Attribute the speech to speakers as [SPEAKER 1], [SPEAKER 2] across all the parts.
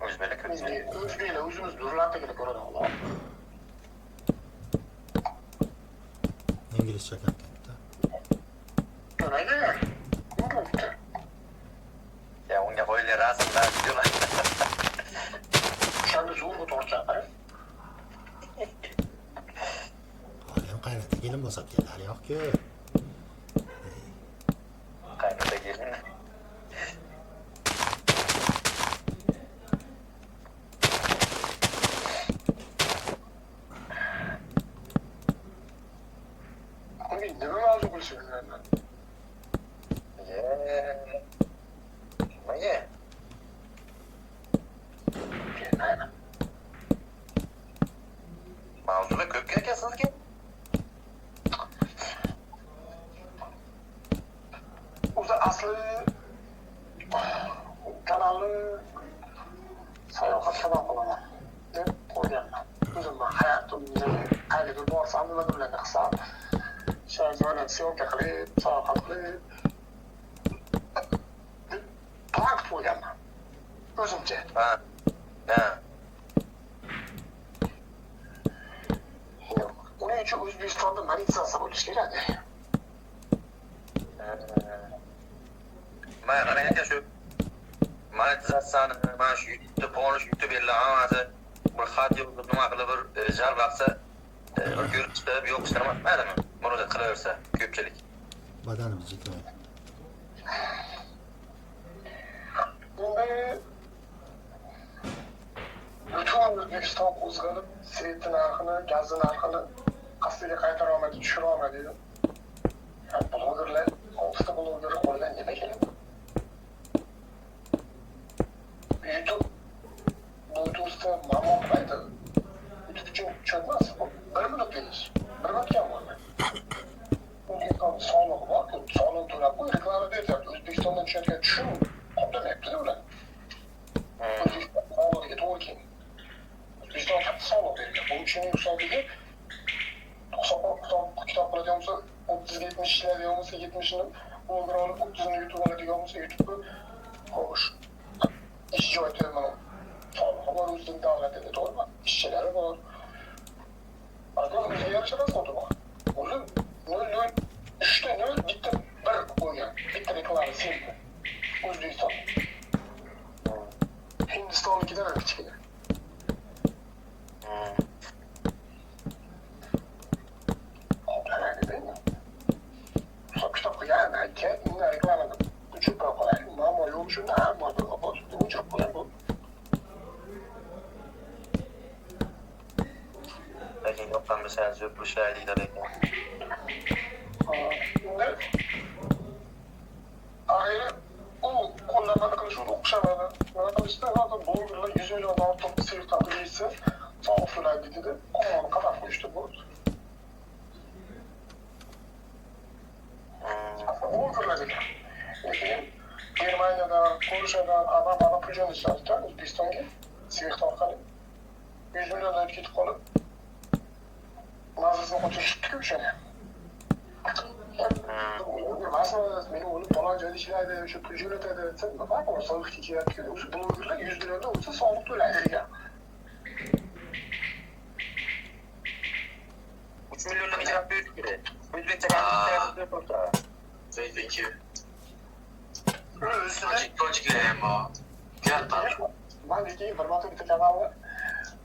[SPEAKER 1] O'zbeklar o'zimiz durlarligini ko'radi Alloh.
[SPEAKER 2] İngilizce kaptı.
[SPEAKER 1] Nega?
[SPEAKER 3] Ya unga qo'yilgan rasmlar videolar.
[SPEAKER 1] O'shanda zo'rg'a tortchaqirib.
[SPEAKER 2] Hali qaynota kelin bo'lsa kelari yo'q-ku.
[SPEAKER 3] Qaynota kelin.
[SPEAKER 1] Nima mavzu bo'lishinglardan?
[SPEAKER 3] Nimaga?
[SPEAKER 1] Bilmayman.
[SPEAKER 3] Mavzular ko'pga ekan sizga?
[SPEAKER 1] O'zi asli kanalni sayohat sabab qilaman deb qo'yganman. O'zimni hayotimda qayerga borsam nimalarga qilsam, joylarga syomka qilib, sayohat qilib plan qilib qo'yganman. O'zimcha.
[SPEAKER 3] Ha.
[SPEAKER 1] Uning uchun O'zbekistonda militsiyasi bo'lishi kerak.
[SPEAKER 3] Mana qarang aka shu monetizatsiyani mana shu YouTube hammasi bir xat yozib nima qilib bir jar baqsa ko'rib chiqib yo'q ishlamadimi? Murojaat qilaversa ko'pchilik.
[SPEAKER 2] Badanimiz yetmaydi.
[SPEAKER 1] Bunda butun O'zbekiston qo'zg'alib, svet narxini, gaz narxini asliga qaytara olmadi, tushira olmadi. Blogerlar, 6 bloger qo'ldan nima keladi? YouTube bu to'g'risida ma'lumot qiladi. YouTube uchun cho'kmas. 1 minut berish. 1 minut kam bo'lmaydi. O'zbekiston soliq bor, soliq to'lab qo'y, reklama beryapti. O'zbekistondan tushadigan tushum qoplamayapti ular. O'zbekiston soliqiga to'g'ri kelmaydi. O'zbekiston katta soliq bergan. Bu uchun hisobiga 90 kitob qiladigan bo'lsa, 30-70 ishlaydigan bo'lsa, 70ni bloger olib 30ni YouTube oladigan bo'lsa, YouTube'ni xo'sh. İş joyi mana soliqi bor, o'zining davlatida to'g'rimi? Ishchilari bor. Agar o'ziga yarasha rasmoti bor. O'zi 0.0 3 0 bitta 1 qo'ygan. Bitta reklama sildi. O'zbekiston. Hindistonnikidan ham kichkina. Qoplanadi deymi? Hisob kitob qilgan, aka, unda reklamani uchib qo'yadi. Muammo yo'q shunda hamma uchib qo'yadi.
[SPEAKER 3] Lekin yo'qdan misol yo'q bu shayliklar ekan.
[SPEAKER 1] Ayrı o qo'llanmani qilish uchun o'xshamadi. Nima qilishdi? Hozir blogerlar 100 million ortiq sirtqa qilishsa, soliq to'laydi dedi. Qonunni qadam qo'yishdi bu. Blogerlar ekan. Lekin Germaniyadan, Polshadan, Obamadan pul jo'natishadi O'zbekistonga sirtqa orqali 100 milliondan ketib qolib, mazasini qochirishdi-ku o'shani. Masalan, meni o'g'lim falon joyda ishlaydi, o'sha pul jo'natadi, desa, nima farqi bor? Soliqga ketyapti. O'sha blogerlar 100 milliondan o'tsa soliq to'laydi degan.
[SPEAKER 3] 3 milliondan ijro qilish kerak. O'zbekcha gapirib tursa.
[SPEAKER 4] Thank you.
[SPEAKER 1] O'zida
[SPEAKER 4] Tojiklar bor. Katta.
[SPEAKER 1] men lekin bir marta bitta kanalni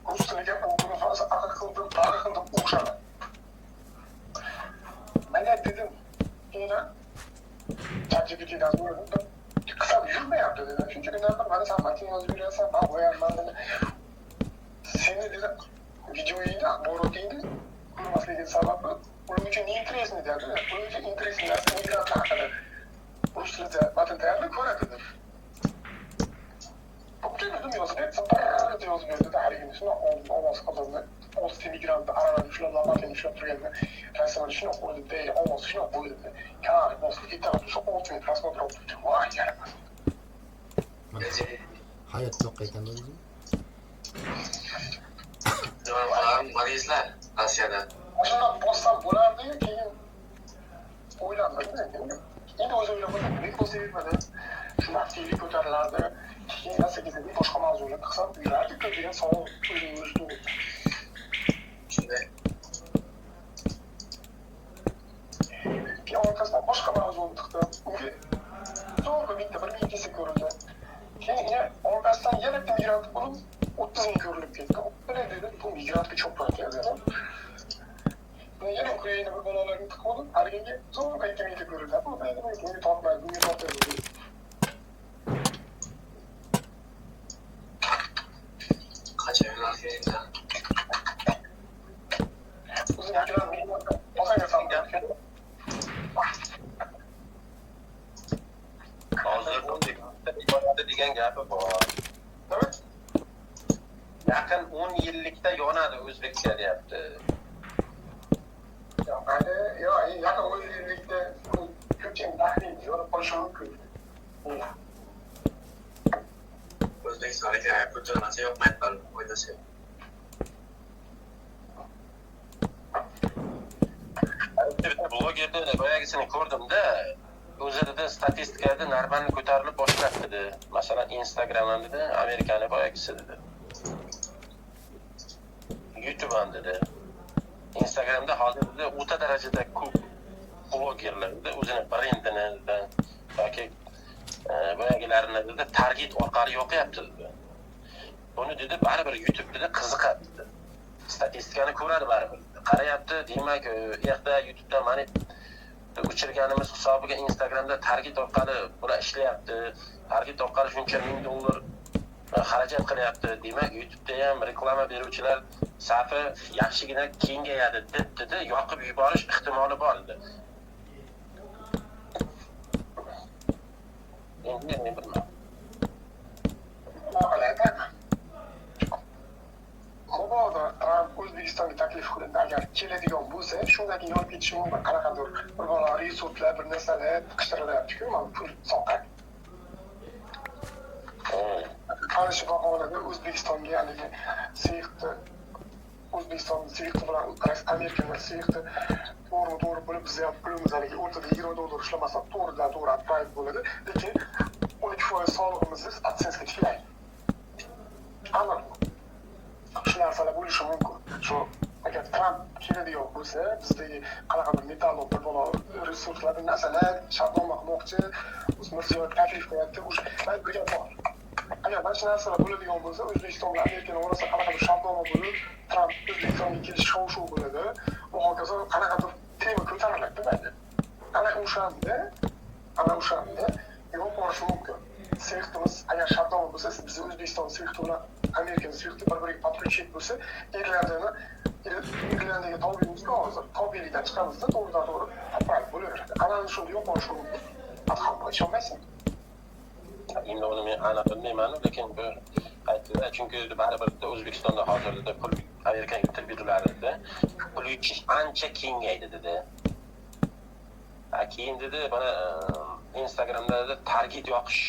[SPEAKER 1] rus tiliga o'g'lim faqat aql qildim, tarix qildim o'xshadi. Men dedim, yana ChatGPT'dan so'radim, qisab yurmayapti dedim. Shunchaki mana sen matn yozib berasan, men qo'yaman dedi. Seni dedim, videoyingda, axborotingda ko'rmasligini sababi uning uchun interesni dedi. Uning uchun interesni narsa migrantlar haqida rus tilida matn tayyorlab ko'radi dedi. O'zim yozib berdim, barcha yozib berdi, haligini shuni ovoz qildi. 6 migrantni aralab ushlab, matn ushlab turganda rasmini shuni qo'ydi, ovoz shuni qo'ydi. Kanal bosib ketadi, shu 6 minut rasmini olib, voy yaramas.
[SPEAKER 2] Hayot yo'q ekan o'zi.
[SPEAKER 4] Marizlar Rossiyada.
[SPEAKER 1] Shundan bossam bo'lardi, keyin o'ylandim. endi o'zi o'ylab o'tirdim, nega bo'lsa bermadi. Shuni aktivlik ko'tarilardi. Keyin asta-sekin boshqa mavzular qilsam yurardi-ku degan savol o'zimni o'zi tug'ildi.
[SPEAKER 4] Shunday.
[SPEAKER 1] Keyin orqasidan boshqa mavzuni tiqdim. Unga zo'rg'a bitta 1000 desa ko'rildi. Keyin orqasidan yana migrant bo'lib 30 ming ko'rilib ketdi. Nima dedim, bu migrantga cho'plar kelgan. Yana Ukraina bir bolalarni tiqdim, hariga zo'rg'a 2 mingga ko'rildi. Bu menga tortmaydi, bunga tortmaydi.
[SPEAKER 4] Qancha yo'nalishga endi?
[SPEAKER 1] O'zim migrant bosagasam
[SPEAKER 5] Hozir degan gapi bor.
[SPEAKER 1] nima?
[SPEAKER 5] Yaqin 10 yillikda yonadi O'zbekiston deyapti.
[SPEAKER 1] Yaqin 10 yillikda ko'pchilik taxmin yo'lib qolishi mumkin.
[SPEAKER 4] O'zbekistonga ko'chirmasa yo'qmaydi qolib o'ylasa.
[SPEAKER 5] Blogerda boyagisini ko'rdimda, o'zida statistikada narxlarni ko'tarilib boshlab dedi. Masalan, Instagram dedi, Amerikani boyagisi dedi. YouTube dedi. Instagramda hozirda o'ta darajada ko'p blogerlar dedi, o'zini brendini yoki boyagilarini dedi, target orqali yo'qyapti dedi. Buni dedi, baribir YouTube dedi, qiziqadi dedi. Statistikani ko'radi baribir. Qarayapti, demak, yerda YouTube'da mana o'chirganimiz hisobiga Instagramda target orqali bular ishlayapti. Target orqali shuncha $1000 xarajat qilyapti. Demak, YouTube'da ham reklama beruvchilar safi yaxshigina kengayadi deb dedi, yoqib yuborish ehtimoli bor edi. Endi men bilmayman.
[SPEAKER 1] Mabodo Tramp O'zbekistonga taklif qilindi, agar keladigan bo'lsa, shundan keyin olib ketishi mumkin. Qanaqadir bir bola resurslar, bir narsalar tiqishtirilyapti-ku, mana pul soqqa. Ana shu bahonada O'zbekistonga haligi seyfni O'zbekiston seyfti bilan Amerikaning seyfti to'g'ri bo'lib, biz ham pulimiz haligi o'rtada $20 ishlamasa to'g'ridan-to'g'ri отправить bo'ladi, lekin 12% solig'imizni AdSense'ga tiklaydi. Aniq. Shu narsalar bo'lishi mumkin. Shu agar Tramp keladigan bo'lsa, bizdagi qanaqadir metall bir bola resurslarni narsalar shartnoma qilmoqchi, Mirziyoyev taklif qilyapti, o'sha bir gap bor. Agar mana shu narsalar bo'ladigan bo'lsa, O'zbekiston bilan Amerikani o'rtasida qanaqadir shartnoma bo'lib, Tramp O'zbekistonga kelish shov-shuv bo'ladi, bu hokazo qanaqadir tema ko'tariladi mayli. Ana o'shanda yo'q bo'lishi mumkin. Seyftimiz agar shartnoma bo'lsa, biz O'zbekiston seyfti bilan Amerikani seyfti bir-biriga подключить bo'lsa, Irlandiyaga tobimizga hozir tobilikdan chiqamizda to'g'ridan-to'g'ri отправить bo'laveradi. Ana shunda yo'q bo'lishi mumkin. Hatto ishonmaysan.
[SPEAKER 5] Endi uni men aniq bilmayman, lekin bu aytdilar, chunki baribir O'zbekistonda hozirda pul Amerikaga yutib beriladi. Pul yutish ancha kengaydi dedi. Keyin dedi, bana Instagramda dedi, target yoqish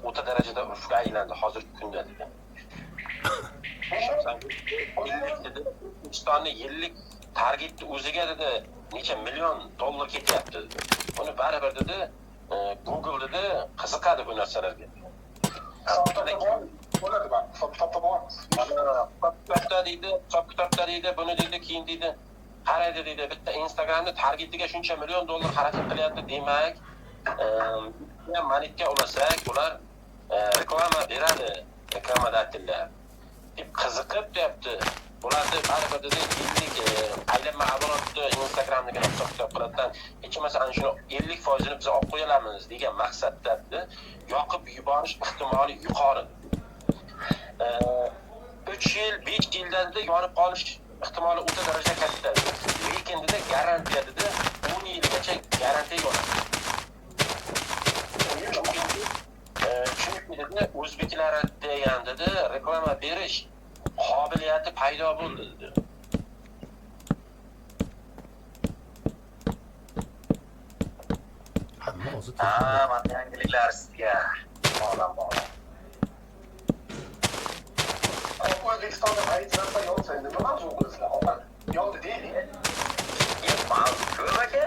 [SPEAKER 5] o'ta darajada urfga aylandi hozirgi kunda dedi. Dedi, O'zbekistonning yillik targetni o'ziga dedi, necha million dollar ketyapti dedi. Buni baribir dedi, Google dedi, qiziqadi bu narsalarga.
[SPEAKER 1] Bo'ladi bak, hisob-kitobda bormiz.
[SPEAKER 5] Hisob-kitobda deydi, buni deydi, keyin deydi, qaraydi deydi, bitta Instagramni targetiga shuncha million dollar xarajat qilyapti, demak, manitga ulasak, ular reklama beradi, reklamadorlar deb qiziqib deyapti. Bularni baribir dedi, yillik aylanma oborotni Instagramga hisob-kitob qiladigan, hech bo'lmasa ana shuni 50%ni biz olib qo'yamiz degan maqsadda yoqib yuborish ehtimoli yuqori. 3 yil, 5 yildan yonib qolish ehtimoli o'ta darajada katta. Lekin dedi, garantiya dedi, 10 yilgacha garantiya yonadi. Chunki dedi, o'zbeklar degan dedi, reklama berish qobiliyati paydo bo'ldi dedi.
[SPEAKER 2] Hamma o'zi
[SPEAKER 3] Mana yangiliklar sizga. Olam.
[SPEAKER 1] O'zbekistonda ayt narsa yolsa endi nima mavzu qilasizlar? Hozir yoldi deylik.
[SPEAKER 3] Mavzu ko'p aka.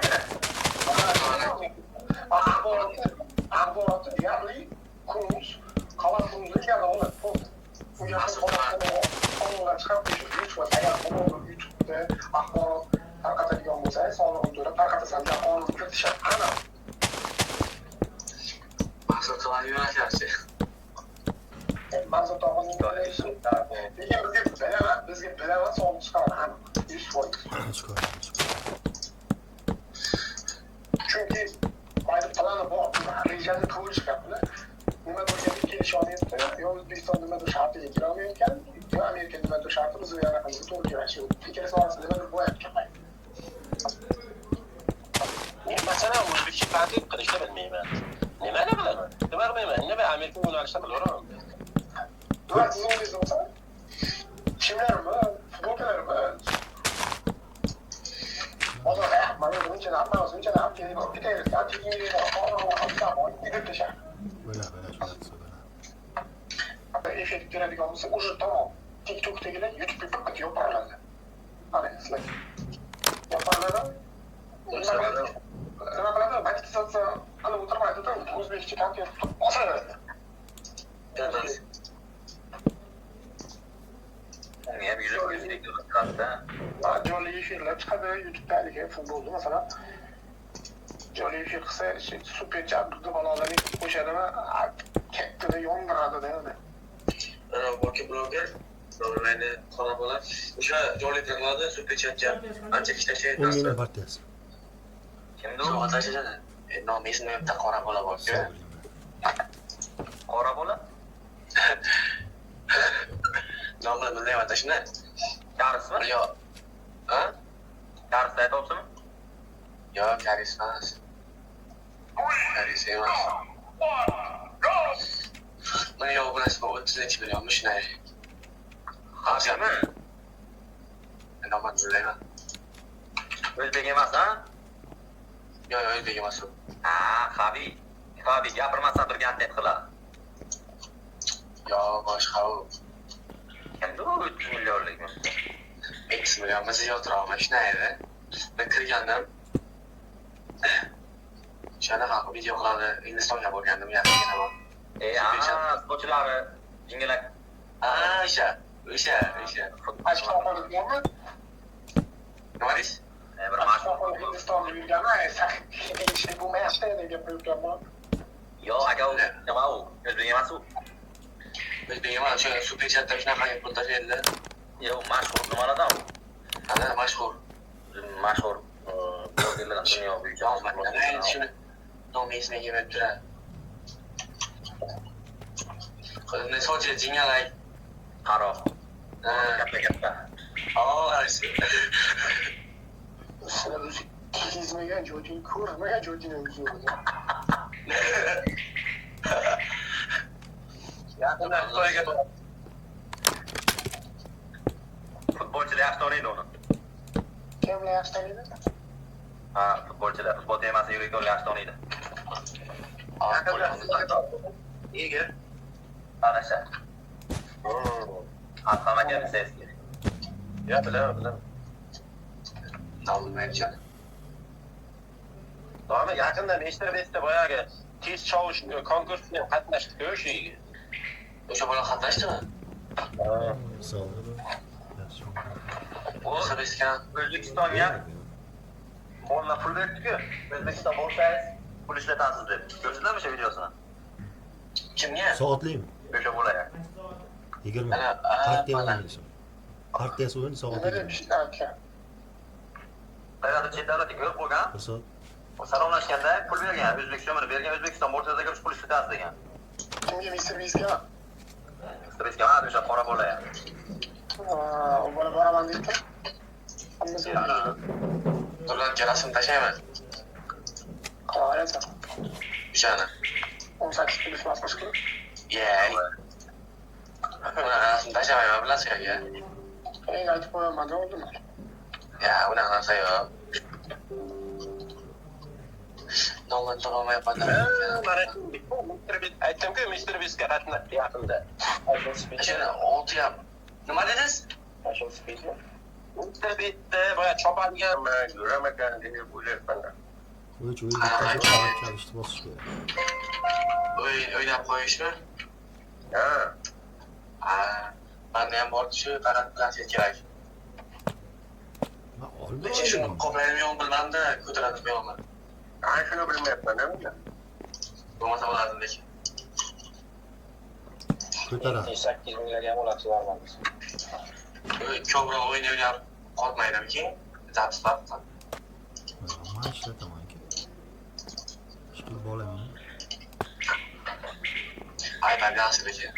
[SPEAKER 1] axboroti deyarli kunimiz qalampimizda yana oladi. Bu qonunlar chiqarib qo'yishimiz agar YouTube'da axborot tarqatadigan bo'lsa, sonlig'ini to'lab tarqatasan degan qonun kiritishadi. Aniq.
[SPEAKER 4] Maqsad qiladi yo'nalishlarchi.
[SPEAKER 1] Maqsad tog'ning bizga bilaman sonliq chiqaradi. Aniq. 100%. Chunki mayli plani bor, rejani ko'rishgapni nimadir yerga kelishyapti, yo O'zbekiston nimadir shartiga kirolmayotgan, yo Amerika nimadir sharti biz yana qanday to'g'ri kelishi. Ikkalasi orasida nimadir bo'lyapti.
[SPEAKER 5] Masalan, o'zbekcha ta'til qilishni bilmayman. Nimani bilaman? Nima bilmayman. Nima Amerika yo'nalishida bilaman.
[SPEAKER 1] Ular sizingiz bo'lsa, kimlarmi, futbolchilarmi? Hozir mana buncha narsa, buncha narsa kerak. Bitta strategiya
[SPEAKER 2] Böyle şöyle.
[SPEAKER 1] effekt beradigan bo'lsa, уже tamom. TikTok'dagilar YouTube'ga faqat yopariladi. Mana sizlar. Yopariladi. Nima qiladi? Monetizatsiya qilib o'tirmaydi-da, o'zbekcha kontent osiladi.
[SPEAKER 3] Ham yuzlik qiladi.
[SPEAKER 1] Jonli efirlar chiqadi YouTube'dagi futbolda masalan. Jonli efir qilsa, super chat bolalarni qo'shadimi? Kattaga yondiradi deydi.
[SPEAKER 4] Boki bloger onlayni qona bo'ladi. O'sha jonli qiladi, super chatga ancha ishlashadi.
[SPEAKER 2] O'nlini partiyasi.
[SPEAKER 3] Kimdi u?
[SPEAKER 4] Soat tashlaydi. Nomi ismi bitta qora bola bor.
[SPEAKER 3] Qora bola?
[SPEAKER 4] Nomini bilmayman shuni.
[SPEAKER 3] Karismi?
[SPEAKER 4] Yo. Ha?
[SPEAKER 3] Karis aytayapsizmi?
[SPEAKER 4] Yo, karis emas. Karis emas. Buni yo'q bilasiz, 30 millionmi shunday.
[SPEAKER 3] Haqimi?
[SPEAKER 4] Nomini bilmayman.
[SPEAKER 3] O'zbek emas, ha?
[SPEAKER 4] Yo, o'zbek emas u.
[SPEAKER 3] Ha, Xavi. Xavi gapirmasdan turgan kontent qiladi.
[SPEAKER 4] Yo, boshqa u.
[SPEAKER 3] Kimdi u 3 millionlikmi?
[SPEAKER 4] X million biz yo'tiramiz shunday. Men kirgandim. Shanaqa video qiladi, Hindistonga borgandim, yaqingina bor.
[SPEAKER 3] Sportchilari jingalak.
[SPEAKER 4] O'sha.
[SPEAKER 1] Ashqobonlik bormi?
[SPEAKER 4] Nima deysiz?
[SPEAKER 3] Bir mashhur.
[SPEAKER 1] Hindistonda yurgani, saxiy bo'lmayapti deb gapirganman.
[SPEAKER 3] Yo, aka u nima u? O'zbek emas u.
[SPEAKER 4] O'zbek emas, o'sha super chatda shunaqa reportaj edi.
[SPEAKER 3] Yo, mashhur nimalardan u?
[SPEAKER 4] Ana mashhur.
[SPEAKER 3] Mashhur blogerlardan dunyo bo'yicha.
[SPEAKER 4] Ana shuni nomi ismiga kelib turadi. Qo'limda sochi jingalak.
[SPEAKER 3] Qaro. Katta.
[SPEAKER 4] Aysi.
[SPEAKER 1] Sizlar o'zi kizmagan joyini ko'rmagan joyini o'zi.
[SPEAKER 3] Yaqinda Xitoyga futbolchilar yaxshi taniydi uni.
[SPEAKER 1] Kimlar yaxshi taniydi?
[SPEAKER 3] Ha, futbolchilar, futbol temasini yurgan yaxshi taniydi. Nega? Ana shu. Atamaga eski.
[SPEAKER 5] Ya bilaman.
[SPEAKER 4] Nomini
[SPEAKER 5] Nomi yaqindan eshitib boyagi tez chovush konkursiga qatnashdi o'sha yerga.
[SPEAKER 4] o'sha bola qatnashdimi?
[SPEAKER 2] Sağ olun.
[SPEAKER 3] U
[SPEAKER 4] O'zbekiston
[SPEAKER 3] O'zbekistonga qo'ldan pul berdi-ku. O'zbekiston bo'lsangiz pul ishlatasiz deb. Ko'rdingizmi o'sha videosini?
[SPEAKER 4] kimga?
[SPEAKER 2] Soatliyim.
[SPEAKER 3] O'sha bo'laya.
[SPEAKER 2] 20.
[SPEAKER 4] Ana,
[SPEAKER 2] Partiya
[SPEAKER 4] mana.
[SPEAKER 2] o'ynashi. Partiyasi o'yin
[SPEAKER 1] Nima
[SPEAKER 2] soatli.
[SPEAKER 1] deb ishlarkan?
[SPEAKER 3] Qayerda chet davlatga ko'rib qo'ygan.
[SPEAKER 2] Bir soat.
[SPEAKER 3] Salomlashganda pul bergan, O'zbekiston buni bergan, O'zbekiston borsasiga kirish pul ishlatasiz degan.
[SPEAKER 1] Kimga Mr. Beastga?
[SPEAKER 3] Stressga mana o'sha qora bo'laya.
[SPEAKER 1] U bola boraman deydi. Hammasi
[SPEAKER 4] Ular rasm tashlayman.
[SPEAKER 1] qaraysan.
[SPEAKER 4] O'shani.
[SPEAKER 1] 18 pul emas qilib.
[SPEAKER 4] Yey. Rasm tashlamayman bilasizga.
[SPEAKER 1] Eng aytib qo'yaman dedim.
[SPEAKER 4] Ya, unaqa narsa yo'q. Noldan topolmayapman.
[SPEAKER 5] Aytdimku Mr. Beastga qatnashdi yaqinda.
[SPEAKER 4] Shuni 6 yap. Nima dedingiz?
[SPEAKER 5] Mr. Beastda boya chopadigan yuramagan deb o'ylayapman.
[SPEAKER 2] Uch uy bitkazib soat kalishni bosish kerak.
[SPEAKER 4] O'ynab qo'yishmi?
[SPEAKER 3] Ha.
[SPEAKER 4] Manda ham bor shu faqat konfet kerak.
[SPEAKER 2] Olma
[SPEAKER 4] Lekin shuni qo'payim yo'q bilmanda, ko'tarib yo'qmi?
[SPEAKER 3] Shuni bilmayapman, nima?
[SPEAKER 4] Bo'lmasa bo'ladi lekin.
[SPEAKER 2] ko'taradi.
[SPEAKER 5] 8 minglarga ham olasiz barmamiz.
[SPEAKER 4] Ko'proq o'ynab qolmaydimi keyin? Zapslab.
[SPEAKER 2] Men ishlataman ki. Ishqilib bolaman.
[SPEAKER 4] iPad yaxshi lekin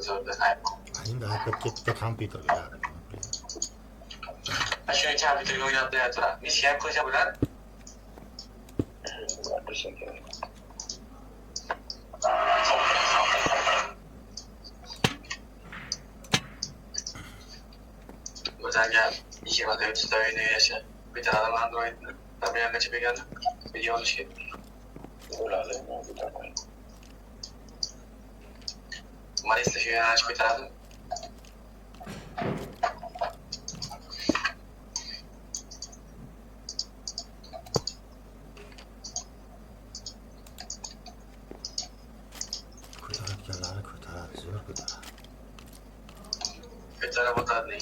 [SPEAKER 4] zo'rda iPad.
[SPEAKER 2] Endi iPadga bitta kompyuterga yaraydi.
[SPEAKER 4] Shuni kompyuterga o'ynab turadi. Nechga ham qo'sha bo'ladi? O'zanga 20-30 o'yini yasha. Bitta adam Androidni tabiatgacha berganda video olish kerak.
[SPEAKER 5] Bo'ladi.
[SPEAKER 4] Marisda shu yo'nalish ko'taradi.
[SPEAKER 2] Ko'taradiganlari ko'taradi, zo'r ko'taradi.
[SPEAKER 4] Ko'tarib o'tadi.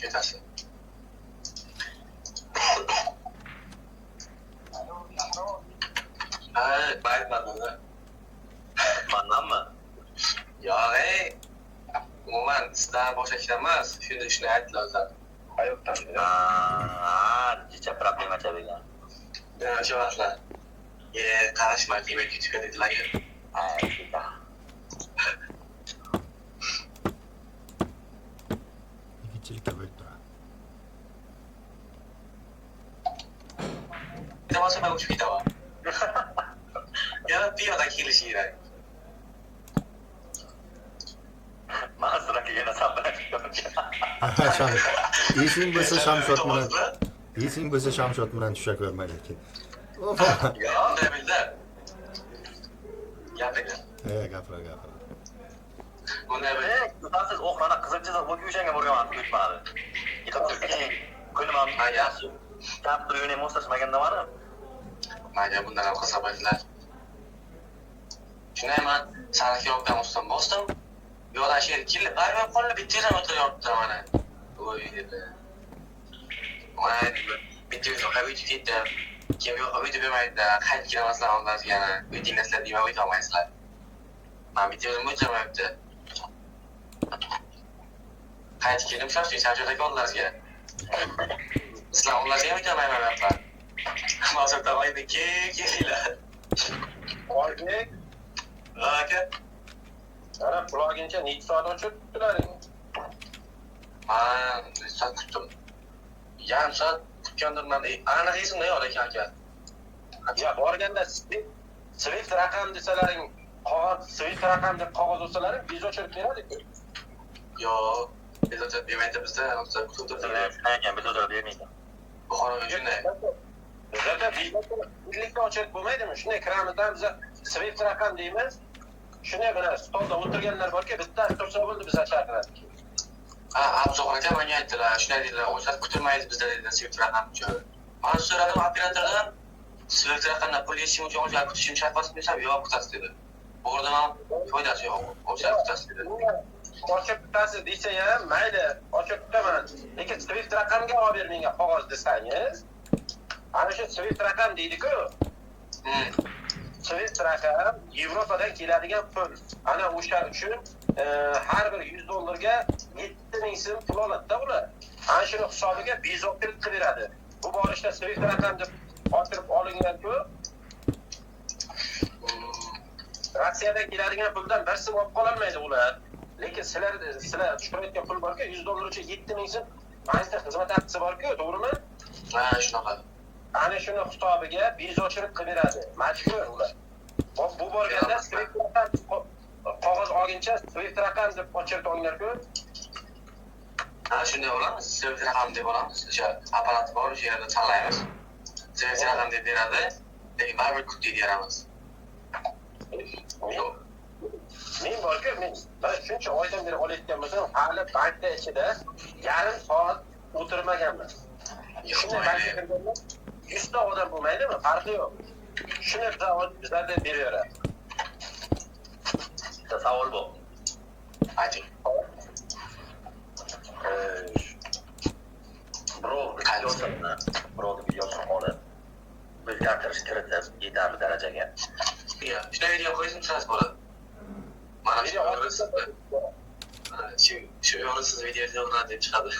[SPEAKER 4] Ketasi. Baytmadimi?
[SPEAKER 3] Mandanmi?
[SPEAKER 4] Yo'q, umuman sizdan boshqa ishlar emas. Shuni aytdilar o'zlari.
[SPEAKER 5] Hayotdan.
[SPEAKER 3] Jicha problema chabigan.
[SPEAKER 4] Nima emaslar. Qarashmay demak YouTube'ga dedilar.
[SPEAKER 2] Ikkinchilikka bo'lib turadi.
[SPEAKER 4] Bitta bo'lsa men uchib ketaman. Yana piyoda kelish kerak.
[SPEAKER 3] Ma'zuraki yana san bilan chiqaman.
[SPEAKER 2] Esing bo'lsa Shamshod bilan tusha ko'rmay lekin.
[SPEAKER 4] Yo'q, bildi. Gapirdi.
[SPEAKER 2] Gapira.
[SPEAKER 4] Bunday bir
[SPEAKER 3] Siz o'qrana qizilchiza bo'ki o'shanga borgan o'tmadi. Yiqib turgan kunim ham yaxshi. Kaptur yo'ni moslashmaganda mana.
[SPEAKER 4] Menga bundan ham qilsa bo'ladilar. Shunayman, Sarxiyobdan ustam bosdim. Yo'lda sher kelib, baribir qolib bittadan o'tiryapti mana. Voy dedi. Mana bitta qo'yib ketdi. Kim yo'q, o'ydi bermaydi. Qaytib kelamaslar ondan yana. O'ydingizlar deyman, o'yda olmaysizlar. Men bitta o'zim o'tirmayapti. Qaytib keldim, Shamshod ollarizga. Sizlar onlarga ham o'ydamayman deyapman. Hozirda oyda kelinglar.
[SPEAKER 5] Oybek,
[SPEAKER 4] Aka,
[SPEAKER 5] ana plugincha necha soat ochib turaring?
[SPEAKER 4] men soat kutdim. Yarim soat kutgandirman. Aniq esimda yo'q ekan aka.
[SPEAKER 5] Ya borganda Swift raqam desalaring, qog'oz Swift raqam deb qog'oz olsalaring, biz ochib beradi-ku.
[SPEAKER 4] Yo'q, biz o'tib bermaydi bizda, kutib turibdilar.
[SPEAKER 3] Shunday ekan, biz o'zlar bermaydi.
[SPEAKER 4] Buxoroga shunday.
[SPEAKER 5] Bizlarda birlikda ochib bo'lmaydimi? Shunday kiramizdan biz Swift raqam deymiz. Shunday mana stolda o'tirganlar borki, bitta tursa bo'ldi, biz ochardik.
[SPEAKER 4] Abzor aka menga aytdilar, shunday dedilar, o'zlar kutilmaydi bizda dedilar Swift raqam uchun. Men so'radim operatordan, Swift raqamdan pul yechishim uchun o'zlar kutishim shart emasmi desam, yo'q kutasiz dedi. Bordim ham, foydasi yo'q, o'zlar kutasiz dedi.
[SPEAKER 5] Ochib tutasiz desa ham, mayli, ochib tutaman. Lekin Swift raqamga olib ber menga qog'oz desangiz, ana shu Swift raqam deydi-ku. Swift raqam Yevropadan keladigan pul. Ana o'sha uchun har bir $100 7000 so'm pul oladi-da ular. Ana shuni hisobiga bezok qilib beradi. Bu borishda Swift raqam deb orttirib olingan-ku. Rossiyadan keladigan puldan bir so'm olib qololmaydi ular. Lekin sizlar tushirayotgan pul borki, $100 uchun 7000 so'm bankda xizmat haqisi borku, to'g'rimi?
[SPEAKER 4] Shunaqa.
[SPEAKER 5] Ana shuni hisobiga bezochilik qilib beradi. Majbur ular. Bu borganda Swift raqam qog'oz olguncha Swift raqam deb ochirib olinglar-ku.
[SPEAKER 4] Shunday bo'lamiz, Swift raqam deb olamiz. O'sha apparat bor, o'sha yerda tanlaymiz. Swift raqam deb beradi, lekin baribir kut deydi beramiz.
[SPEAKER 5] Men borku, men shuncha oydan beri olayotgan bo'lsam, hali bankda ichida yarim soat o'tirmaganman. Shuni balki kirganda 100 ta odam bo'lmaydimi? Farqi yo'q. Shuni bizlarda beraveradi.
[SPEAKER 3] Bitta savol bor.
[SPEAKER 4] Ayting.
[SPEAKER 3] Birovni videosini olib, o'zgartirish kiritib, yetarli darajaga.
[SPEAKER 4] Shunday video qo'yishim sirasi bo'ladi. Mana shu yo'lsiz video yoziladi deb chiqadi.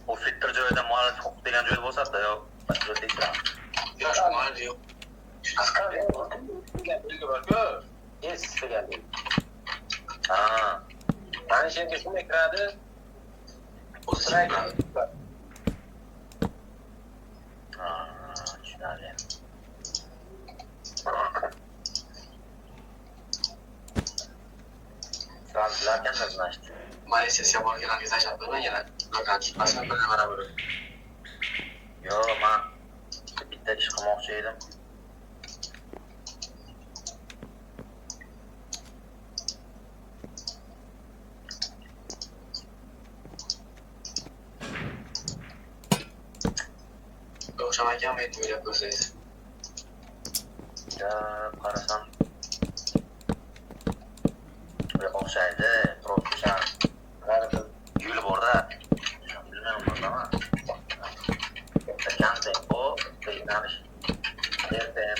[SPEAKER 3] U filtr joyida muallif huquq degan joyda bo'lsa-da, yo'q, majbur tekshiramiz.
[SPEAKER 4] Yo'q, shu muallif yo'q.
[SPEAKER 5] Bilgi bor-ku, degan. Mana shu yerga shunday kiradi.
[SPEAKER 3] Tushunarli. Translarkanda значит.
[SPEAKER 4] Malesiya borganlarga tashlab qo'yman yana. Ulardan chiqmasam mana buni.
[SPEAKER 3] Yo'q, men bitta ish qilmoqchi edim.
[SPEAKER 4] O'xshamaykan men o'ylab ko'rsangiz.
[SPEAKER 3] Ya, qarasam. O'xshaydi, profession. Yo'li bor-da. Bilmayman nima. Kan tempo, tayinlanish. Ertem.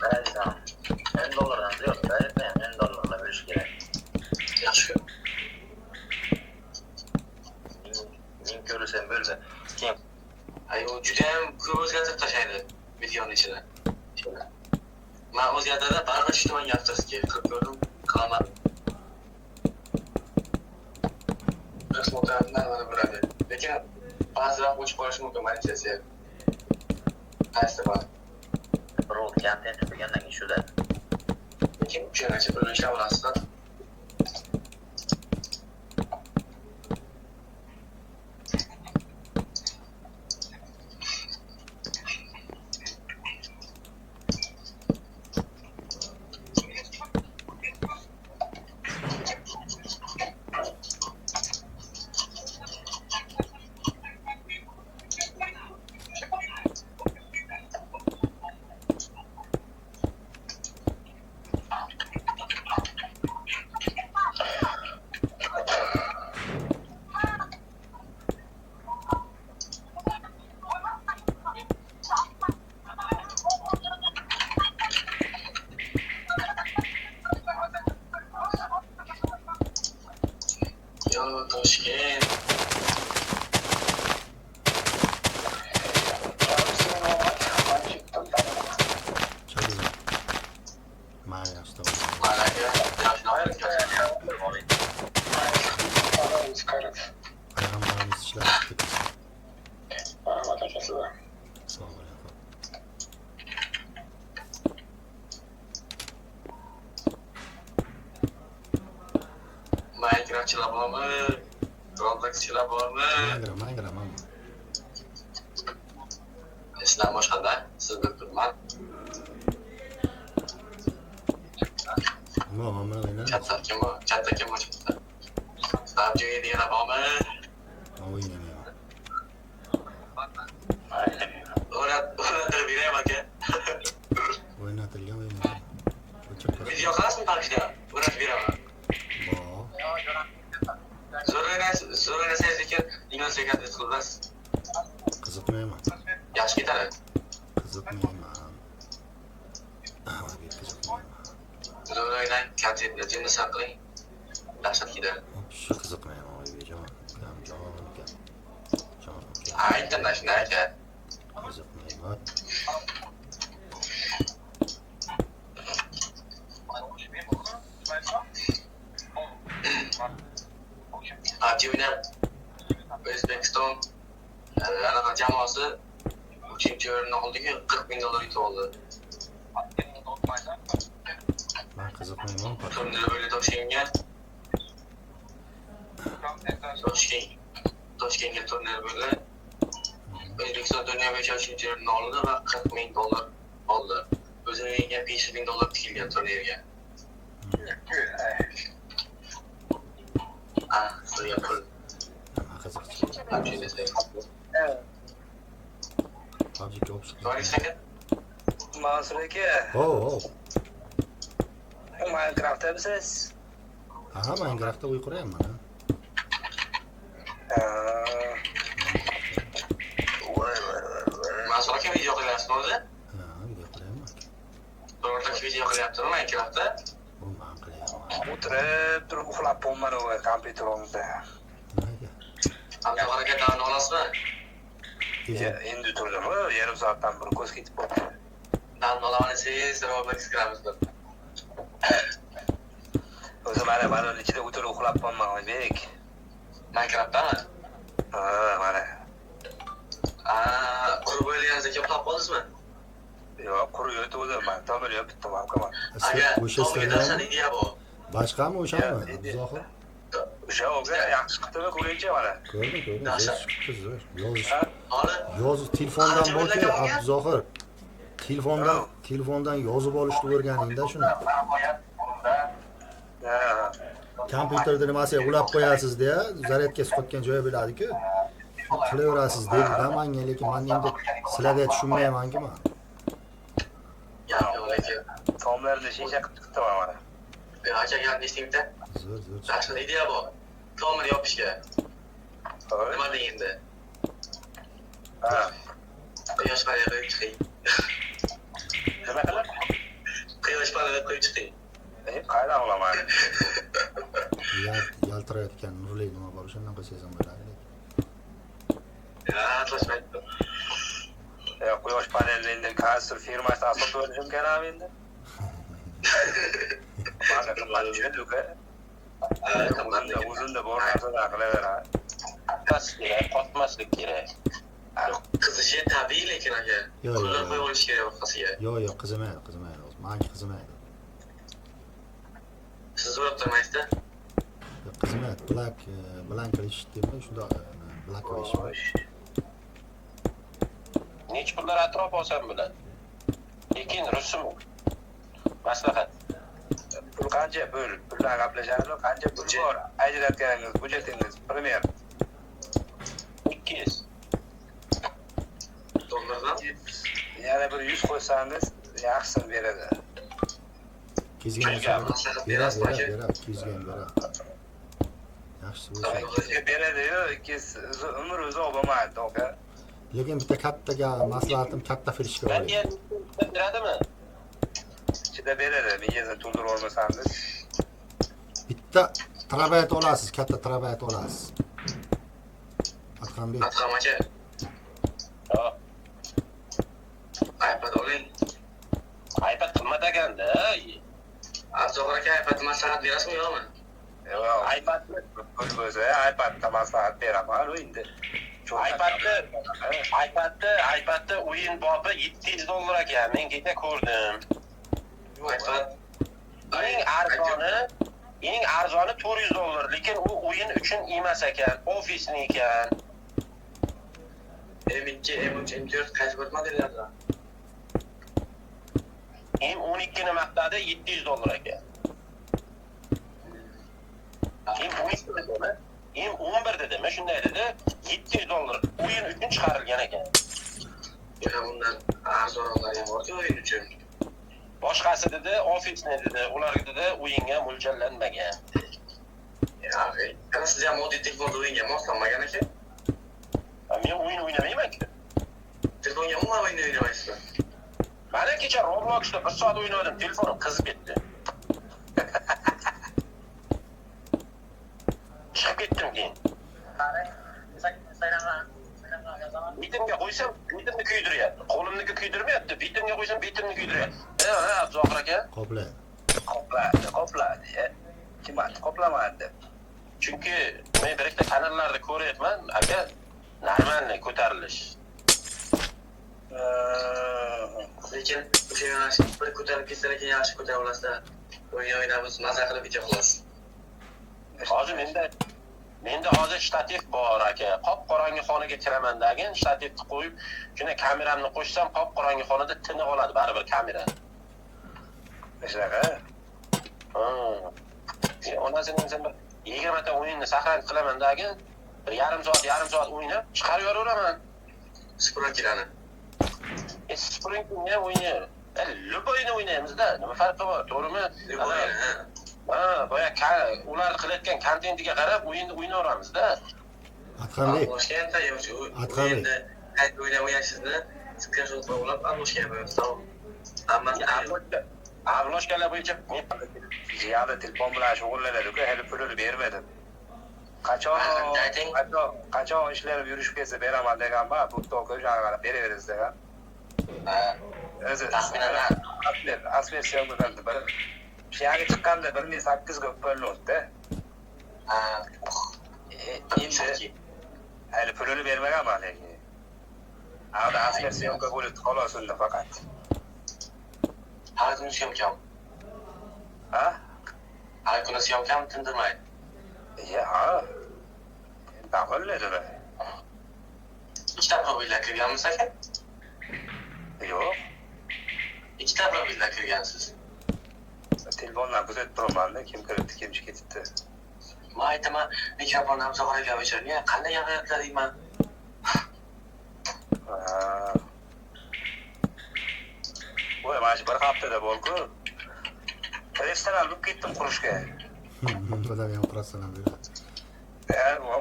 [SPEAKER 3] Qarasam. $10 ziyod, ertem $10 bo'lish kerak.
[SPEAKER 4] Yaxshi.
[SPEAKER 3] Men ko'rsam bo'ldi. Keyin
[SPEAKER 4] Ay, u juda ham ko'p o'zgartirib tashlaydi videoni ichida. Men o'zgartirdim, baribir shu tomonga avtorskiga qilib ko'rdim, qilolmadim. Resmontlarni mana bo'ladi. Lekin ba'zilar o'chib qolishi mumkin malisiya. Qaysi bor?
[SPEAKER 3] birov kontent qilgandan keyin shuda.
[SPEAKER 4] Lekin o'shancha bir ishlab olasizlar. Yo, Toshkent.
[SPEAKER 2] Çok güzel. Maalesef.
[SPEAKER 4] Malaga yoshlar
[SPEAKER 2] Payg'ambarimiz ishlab ketdi.
[SPEAKER 1] Rahmat akasida.
[SPEAKER 2] Assalomu alaykum.
[SPEAKER 4] Minecraftchilar bormi? Robloxchilar bormi?
[SPEAKER 2] Mangra.
[SPEAKER 4] Sizlar boshqada, siz bilib turibman.
[SPEAKER 2] Muammo o'ynadi.
[SPEAKER 4] Chatta kim bor? Chatta Sizlar joyga deganlar bormi?
[SPEAKER 2] O'ynamayman.
[SPEAKER 4] O'rnatirib beraymi aka?
[SPEAKER 2] O'ynatilgan o'yin.
[SPEAKER 4] Video qilasizmi parkda? O'rnatib beraman.
[SPEAKER 2] Bor.
[SPEAKER 4] Zo'r o'ynasangiz lekin ingliz qilasiz.
[SPEAKER 2] Qiziqmayman.
[SPEAKER 4] Yaxshi ketadi.
[SPEAKER 2] Qiziqmayman.
[SPEAKER 4] Zo'r o'ynang, kontentni jinnisan qiling. Dahshat ketadi.
[SPEAKER 2] Shu qiziqmayman o'yinga. Jon.
[SPEAKER 4] Aytdim shunday aka.
[SPEAKER 2] Qiziqmayman.
[SPEAKER 4] Activina O'zbekiston anaqa jamoasi 3-o'rinni oldiga $40,000 yutib oldi.
[SPEAKER 2] Men qiziqmayman.
[SPEAKER 4] Turnir bo'ldi Toshkentga. Toshkentga turnir bo'ldi. O'zbekiston dunyo bo'yicha 3-o'rinni oldi va $40,000 oldi. O'ziga $5,000 tikilgan turnirga. Sizga pul.
[SPEAKER 2] PUBG'ga olib chiqdim.
[SPEAKER 4] To'g'ri aka.
[SPEAKER 6] Mansur aka,
[SPEAKER 2] Oh.
[SPEAKER 6] Minecraft'damisiz?
[SPEAKER 2] Ha, Minecraft'da o'y quraman.
[SPEAKER 4] Mansur aka video qilyapsizmi o'zi?
[SPEAKER 2] Ha, video quraman.
[SPEAKER 4] To'g'ri video qilyaptimi Minecraftda?
[SPEAKER 2] Bu men qilaman.
[SPEAKER 6] O'tirib uxlab bo'lman u kompyuterimizda.
[SPEAKER 2] Nimaga?
[SPEAKER 4] Abdug'ani aka davomini olasizmi?
[SPEAKER 6] Endi turdim, yarim soatdan bir ko'z ketib qoldi.
[SPEAKER 4] Davomini olaman desangiz, Roblox kiramiz deb.
[SPEAKER 6] O'zi mana uni ichida o'tirib uxlab qolman Oybek.
[SPEAKER 4] Minecraftdami?
[SPEAKER 6] Ha, mana.
[SPEAKER 4] Qurib o'ylaganingizda kim uxlab qoldingizmi?
[SPEAKER 6] Yo'q, quriyot o'zim, men tomir yo'q, bitta mamkaman.
[SPEAKER 2] Siz o'sha
[SPEAKER 4] To'g'ri
[SPEAKER 2] sizlar
[SPEAKER 4] ideya bu.
[SPEAKER 2] boshqami o'shami? Zohir.
[SPEAKER 6] O'sha o'ga yaxshi chiqdimi ko'ringchi mana.
[SPEAKER 2] Ko'rdim.
[SPEAKER 4] Yaxshi.
[SPEAKER 2] Yozish.
[SPEAKER 4] Holi
[SPEAKER 2] Yozish telefondan bo'lki, Abduzohir. Telefondan yozib olishni o'rganingda shuni.
[SPEAKER 6] Ha.
[SPEAKER 2] Kompyuterda nimasiga ulab qo'yasiz-da, zaryadkasi qotgan joyi biladi-ku. Qilaverasiz dedi-da menga, lekin men endi sizlarga tushunmayman-ku men.
[SPEAKER 4] yo'q aka.
[SPEAKER 6] Tomlarni shisha qilib chiqdim mana.
[SPEAKER 4] Aka gapni eshitingda.
[SPEAKER 2] Zo'r.
[SPEAKER 4] Yaxshi ideya bu. Tomir yopishga. Nima deyingda?
[SPEAKER 6] Ha.
[SPEAKER 4] Quyosh paneli qo'yib chiqing.
[SPEAKER 6] Nima qilib?
[SPEAKER 4] Quyosh paneli qo'yib chiqing.
[SPEAKER 6] Qaydan olaman?
[SPEAKER 2] Yaltirayotgan nurli nima bor, shundan qilsangiz bo'ladi.
[SPEAKER 4] Atlashmaydi.
[SPEAKER 6] Quyosh panelini endi qaysi firmasidan sotib olishim kerak endi? Mana qilman tushundik-ku. O'zimda bor narsalar qilaveradi.
[SPEAKER 5] Qotmaslik kerak.
[SPEAKER 4] Qizishi tabiiy lekin aka.
[SPEAKER 2] Yo'q.
[SPEAKER 4] Qo'ldan qo'yib olish kerak orqasiga.
[SPEAKER 2] Yo'q, qizimaydi. Menga qizimaydi.
[SPEAKER 4] Siz so'rab turmaysizda?
[SPEAKER 2] Qizimaydi. Blank qilish deymi, shunda blank qilish.
[SPEAKER 5] Nech pullar atrof olsam bo'ladi. Lekin rusum maslahat.
[SPEAKER 6] Pul qancha pul? Puldan gaplashamiz, qancha pul bor? Ajratganingiz, budjetingiz, primer.
[SPEAKER 5] 200.
[SPEAKER 4] Dollardan?
[SPEAKER 6] Yana bir 100 qo'ysangiz yaxshisini beradi.
[SPEAKER 2] Kizgan beradi, 200 ga beradi. Yaxshi bo'lsa.
[SPEAKER 6] Sizga beradi-yu, umr uzoq bo'lmaydi, aka.
[SPEAKER 2] Lekin bitta kattaga maslahatim katta firishga
[SPEAKER 5] Ben
[SPEAKER 2] oling.
[SPEAKER 5] diye biradimi?
[SPEAKER 6] Ichida beradi, miyasini to'ldirib olmasangiz.
[SPEAKER 2] Bitta terabayt olasiz, katta terabayt olasiz. Adhambek.
[SPEAKER 4] Adham aka.
[SPEAKER 5] Yo'q.
[SPEAKER 4] iPad oling.
[SPEAKER 5] iPad qimmat ekanda.
[SPEAKER 4] Abzog'ir aka iPad maslahat berasizmi yo'qmi?
[SPEAKER 6] Yo'q,
[SPEAKER 5] iPadni
[SPEAKER 6] pul bo'lsa, iPadda maslahat beraman endi.
[SPEAKER 5] iPadda o'yin bobi $700 ekan. Men kecha ko'rdim.
[SPEAKER 4] iPad
[SPEAKER 5] Eng arzoni $400, lekin u o'yin uchun emas ekan, ofisni ekan.
[SPEAKER 4] M2, M3, M4 qaysi o'tmadinglar?
[SPEAKER 5] M12 ni maqtadi $700 ekan. M12 dedimi? M11 dedimi? Shunday dedi. $700 o'yin uchun chiqarilgan ekan.
[SPEAKER 4] Yana bundan arzonroqlar ham bor-ku o'yin uchun.
[SPEAKER 5] Boshqasi dedi, ofisni dedi, ularga dedi o'yinga mo'ljallanmagan.
[SPEAKER 4] Qani siz ham moddiy telefonda o'yinga moslanmagan ekan.
[SPEAKER 5] Men o'yin o'ynamayman-ku.
[SPEAKER 4] Telefonga umuman o'yin o'ynamaysizmi?
[SPEAKER 5] Mana kecha Robloxda 1 soat o'ynadim, telefonim qizib ketdi. Chiqib ketdim keyin. Bitimga qo'ysam, bitimni kuydiryapti. Qo'limniki kuydirmayapti, bitimga qo'ysam, bitimni kuydiryapti. Zohir aka.
[SPEAKER 6] Qopladi. Kimati qoplamadi.
[SPEAKER 5] Chunki men bir ikkita kanallarda ko'ryapman, aka, normalniy ko'tarilish.
[SPEAKER 4] Lekin o'sha yo'nalish bir ko'tarib ketsa lekin yaxshi ko'tarib olasizlar. O'yin o'ynab maza qilib video qilasiz.
[SPEAKER 5] Hozir menda hozir shtativ bor aka. Qop-qorong'i xonaga kiramandagin shtativni qo'yib, shuna kameramni qo'shsam, qop-qorong'i xonada tiniq oladi baribir kamera.
[SPEAKER 6] Shunaqa.
[SPEAKER 5] Ondan so'ng men 20 ta o'yinni saqlanib qilamandagin, bir yarim soat o'ynab chiqarib yuboraveraman.
[SPEAKER 4] Spurkilani.
[SPEAKER 5] Spring ne o'yini? Luboyni o'ynaymiz-da. Nima farqi bor? To'g'rimi? Boya ular qilayotgan kontentiga qarab o'yinni o'ynaveramiz-da.
[SPEAKER 2] Adhambek,
[SPEAKER 4] Toshkentda yo'q.
[SPEAKER 2] Adhambek.
[SPEAKER 4] Endi qayta o'ynab o'ynashsizni screenshot qilib almoshga qo'yamiz. Hammasi
[SPEAKER 5] Avloshkalar bo'yicha
[SPEAKER 6] Ziyoda telefon bilan shug'ullanadi-ku, hali pulini bermadim. Qachon ishlarib yurishib kelsa beraman deganman, bu to'g'ri o'shanga qarab beraverasiz degan. O'zi asmer syomkadan bir shiyagi chiqqanda 1.8 ga pulni o'tdi. Endi hali pulini bermaganman lekin. Ada asmer syomka bo'lib xolos unda faqat.
[SPEAKER 4] har kuni syomkam.
[SPEAKER 6] Ha?
[SPEAKER 4] Har kuni syomkam tindirmaydi.
[SPEAKER 6] Ha. Davulladimi?
[SPEAKER 4] Ikkita mobilda kirganmiz aka?
[SPEAKER 6] Yo'q.
[SPEAKER 4] Ikkita mobilda kirgansiz.
[SPEAKER 6] Telefondan kuzatib turaman-da, kim kiribdi, kim ketibdi.
[SPEAKER 4] Men aytaman, mikrofonni ham sog'aygan o'chirgan. Qanday gapiryaptilar deyman.
[SPEAKER 6] Voy, mana shu bir haftada bo'lku. Restoran olib ketdim qurishga.
[SPEAKER 2] Odam ham qurasan beradi.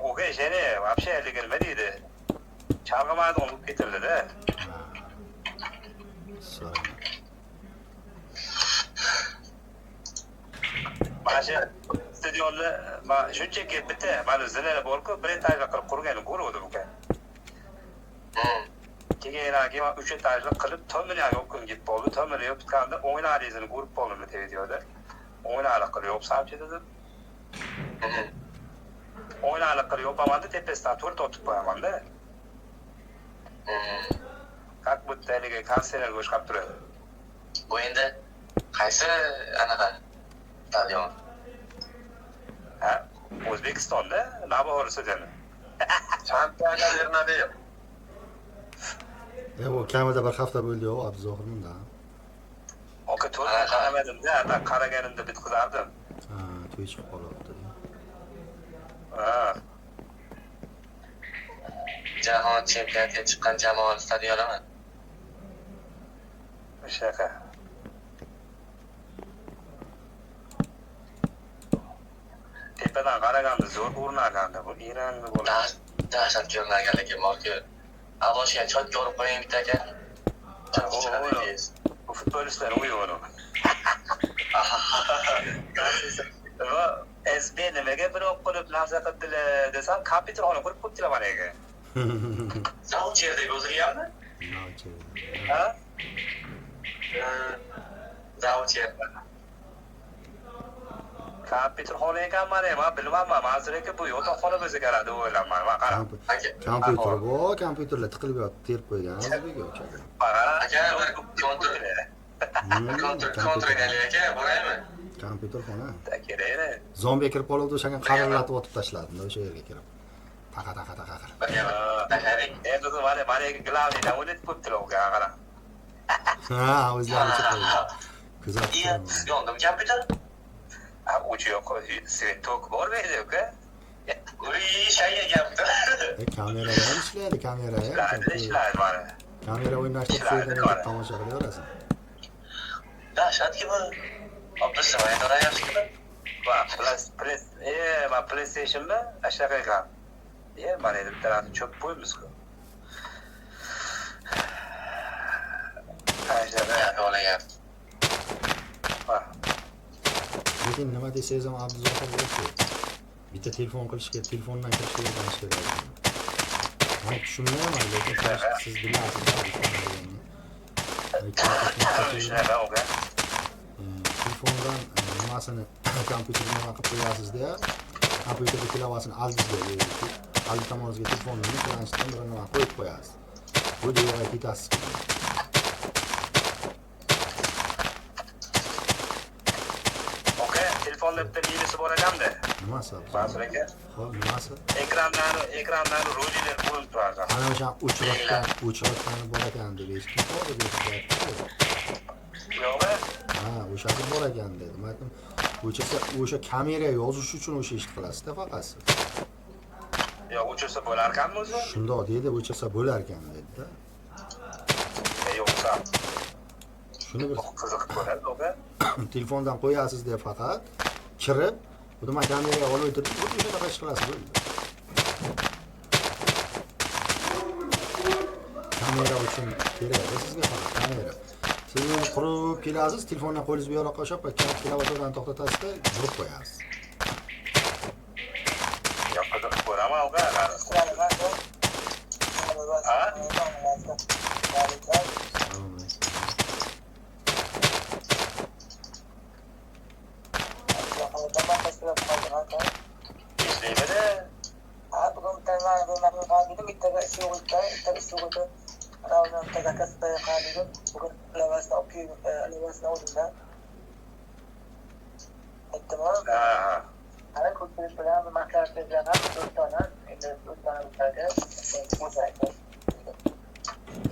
[SPEAKER 6] O'gay seni вообще nima deydi? Chalg'imadi olib ketildi-da. Mana shu stadionni shunchaki bitta mana zilala bo'lku, bir etajli qilib qurgan ko'ruvdim uka. Keyin 3 etajli qilib to'miniga o'qib ketib bo'ldi. To'mini yopganda o'ynarizini ko'rib qoldim videoda. O'ynali qilib yopsam dedim. O'ynali qilib yopamanda tepasidan to'rt otib qo'yaman-da. Как будто haligi konsertga o'xshab turadi.
[SPEAKER 4] Bu endi qaysi anaqa stadion?
[SPEAKER 6] Ha, O'zbekistonda Navbahor stadioni.
[SPEAKER 5] Santiago Bernabeu.
[SPEAKER 2] Bu kamida bir hafta bo'ldi-ku, Abduzohirmunda.
[SPEAKER 6] Oka to'g'ri qaramadim-da, men qaraganimda bitkizardim.
[SPEAKER 2] Ha, to'y chiqib qolibdi.
[SPEAKER 6] Ha.
[SPEAKER 4] Jahon chempionatiga chiqqan jamoa stadionimi?
[SPEAKER 6] O'shaqa. Tepadan qaraganda zo'r ko'rinardi. Bu Iranni bo'ladi.
[SPEAKER 4] Dahshat ko'rinarganligi borku. Avloshiga chotga urib qo'ying bitta aka.
[SPEAKER 6] Bu futbolistlar o'yini. Va SB nimaga bir o'qilib narsa qildilar desam, kompyuterxona qurib qo'yibdilar mana ega.
[SPEAKER 4] Zavcherdagi o'zigami?
[SPEAKER 6] Ha?
[SPEAKER 4] Zavcherda.
[SPEAKER 6] Kompyuterxona ekan mana, men bilmayman. Hozir aka bu yotoqxona bo'lsa kerak deb o'ylayman. Men qarab.
[SPEAKER 2] Kompyuter bor, kompyuterlar tiqilib yotib terib qo'ygan o'ziga o'chadi.
[SPEAKER 4] Aka, kontragaliy aka, boraymi?
[SPEAKER 2] Kompyuterxona.
[SPEAKER 6] Kerakmi?
[SPEAKER 2] Zombi kirib qoluvdi, o'shanga qarillatib otib tashladim, o'sha yerga kirib. Taqa qilib.
[SPEAKER 6] Endi mana glavnidan o'ynatib qo'yibdilar uga qarab.
[SPEAKER 2] Ha, o'zlari chiqadi. Kuzatib.
[SPEAKER 4] Yondimi kompyuter?
[SPEAKER 6] Uchi yo'q, svet tok bormaydi uka.
[SPEAKER 4] Uy, shayga gapdi.
[SPEAKER 2] Kameralar ham ishlaydi, kamera.
[SPEAKER 6] Ishlaydi mana.
[SPEAKER 2] Kamera o'ynashni sevgan tomosha qilaverasan.
[SPEAKER 4] Dahshatki bu. Obdasa mana yaxshimi?
[SPEAKER 6] Va PlayStation'da ashtaqa ekan. Mana endi bittasini cho'p qo'yibmiz-ku.
[SPEAKER 4] Olagan.
[SPEAKER 2] Lekin nima desangiz ham Abduzohir yo'q. Bitta telefon qilishga, telefondan kirishga o'rganish kerak. Men tushunmayman, lekin siz bilasiz. Telefondan nimasini kompyuterga nima qilib qo'yasizda, kompyuterga ilovasini oldingizga qo'yasiz. Oldi tomoningizga telefonni planshetdan bir nima qo'yib qo'yasiz. Bu yerga ketasiz.
[SPEAKER 6] Telefonda bitta minus bor ekan-da.
[SPEAKER 2] Nimasi?
[SPEAKER 6] Mansur aka.
[SPEAKER 2] Xo'p, nimasi?
[SPEAKER 6] Ekrandan rojilar urilib turadi.
[SPEAKER 2] Ana o'sha o'chirotgani bor ekan deb eshitdim.
[SPEAKER 6] Yo'q-a?
[SPEAKER 2] Ha, o'shasi bor ekan dedi. Men aytdim, o'sha kamera yozish uchun o'sha ish qilasizda faqat siz.
[SPEAKER 6] Yo, o'chirsa bo'larkanmi o'zi?
[SPEAKER 2] Shundoq deydi, o'chirsa bo'lar ekan dedi-da.
[SPEAKER 6] Yo'qsa
[SPEAKER 2] Shuni bir
[SPEAKER 6] qiziqib ko'radi, o'ga.
[SPEAKER 2] telefondan qo'yasiz deb faqat kirib, buni men kameraga olib o'tirdim, xuddi shunaqa ish qilasiz bo'ldi. Kamera uchun kerak sizga faqat kamera. Siz uni qurib kelasiz, telefondan qo'lingiz bu yoqqa olib, kilovatlarni to'xtatasizda, urib qo'yasiz.
[SPEAKER 6] Yo, qiziqib ko'raman, o'ga. Ha? Ishlaymi-da? Ha.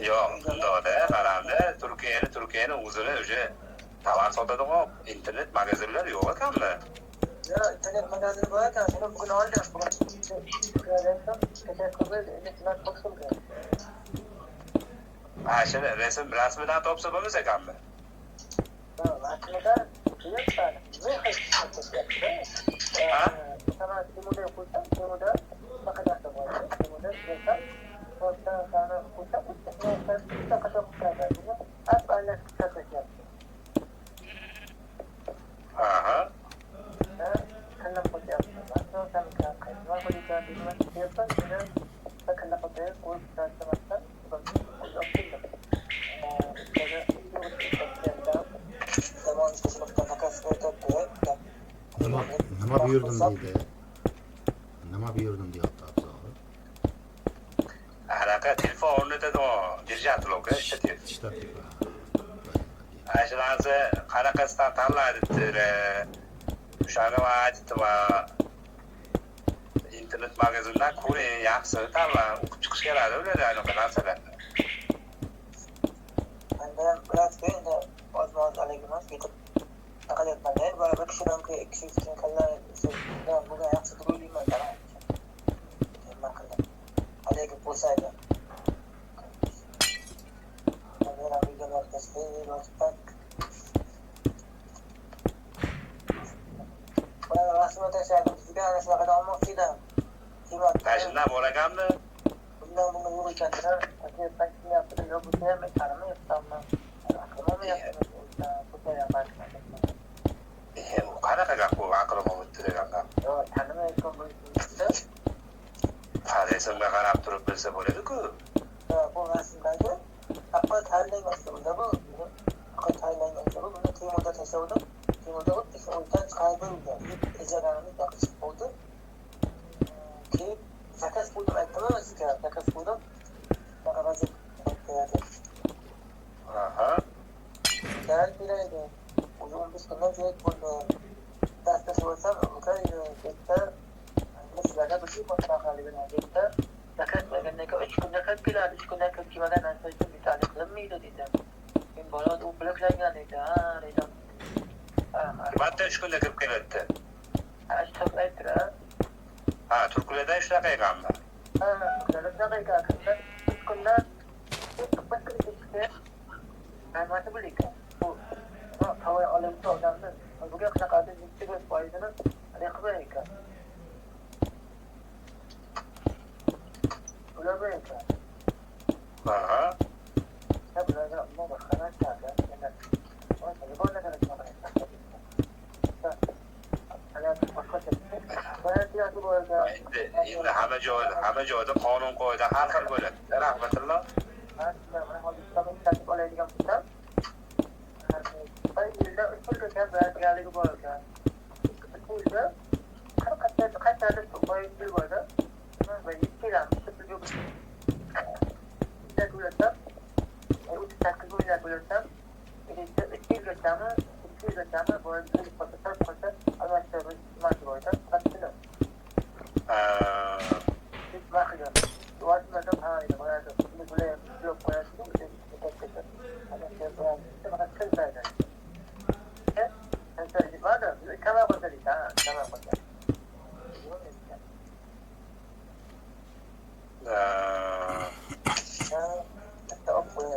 [SPEAKER 6] Yo'q, undaqda, qaramda, Turkiyani o'zini o'sha tovar sotadigan internet magazinlar yo'q ekanmi?
[SPEAKER 1] internet magazini bor ekan, shuni bugun oldim.
[SPEAKER 6] Ha, shuni rasmidan topsa bo'lmas ekanmi? Aha.
[SPEAKER 2] Nima buyurdim deydi. Nima buyurdim deyapti Abzor.
[SPEAKER 6] Anaqa telefon o'rnatadigan держатель-ga ishlatadi.
[SPEAKER 2] Ishlatib.
[SPEAKER 6] Ashlansa qanaqasidan tanlaydi? O'shani aytdim, internet magazindan ko'ring, yaxshisini tanlang, o'qib chiqish kerak ular anaqa narsalarni.
[SPEAKER 1] Endi endi oz-oz emas, ketib taqalyapman-da, bir kishidan ikki kishidan kallar bugun yaxshi turibman da. Nima qildim? Haligi bo'lsaydi. Mana videolar tasvirlashdan. Mana rasmga tashlab, sizga ana shunaqa olmoqchi edim.
[SPEAKER 6] Tashlab bo'laganmi?
[SPEAKER 1] Bundan bunga yo'q ekan-da. Taklifdan qilyapti, yo'q bo'lsa ham qaramayapman.
[SPEAKER 6] Qanaqa gap bu aqlim o'tdi deganda?
[SPEAKER 1] Yo'q, tanimayotgan bo'lsa,
[SPEAKER 6] Faresimga qarab turib bilsa bo'ladi-ku.
[SPEAKER 1] bu rasmdagi aql tanlangan bu. Aql tanlangan bu. Buni Timurda tasavvurda, Timurda o'tdi, o'ydan chiqardi. Izolanib chiqib oldi. Keyin zakaz pulni aytdim sizga, zakaz pulni. Mana vazir aytdi.
[SPEAKER 6] Aha.
[SPEAKER 1] Gel bireydi. Uzun bir süre direkt burada ders olsam, okay, gitti. Mesela bir şey kontrol halinde gitti. Zakat vergende 3 günde 40 kilo, 3 günde 40 kilodan aşağı bir tane kılınmıyordu dedim. Ben bana da bloklangan dedi. Ha dedim.
[SPEAKER 6] Batta 3 kunda kirib keladi.
[SPEAKER 1] Çok aytira.
[SPEAKER 6] Ha, Turkiyada shunaqa ekanmi?
[SPEAKER 1] Ha, Turkiyada ekan. 3 kundan ben nasıl bileyim? Bu havaya alıntı odamda. Bugün kadar ciddi bir faydını rekabet ekan. Öyle böyle ekan.
[SPEAKER 6] Aha.
[SPEAKER 1] Ya böyle ama bakana çağırdı. Yani o telefon ne kadar çağırdı.
[SPEAKER 6] Endi hamma joyda qonun qoida har xil bo'ladi. Rahmatulloh.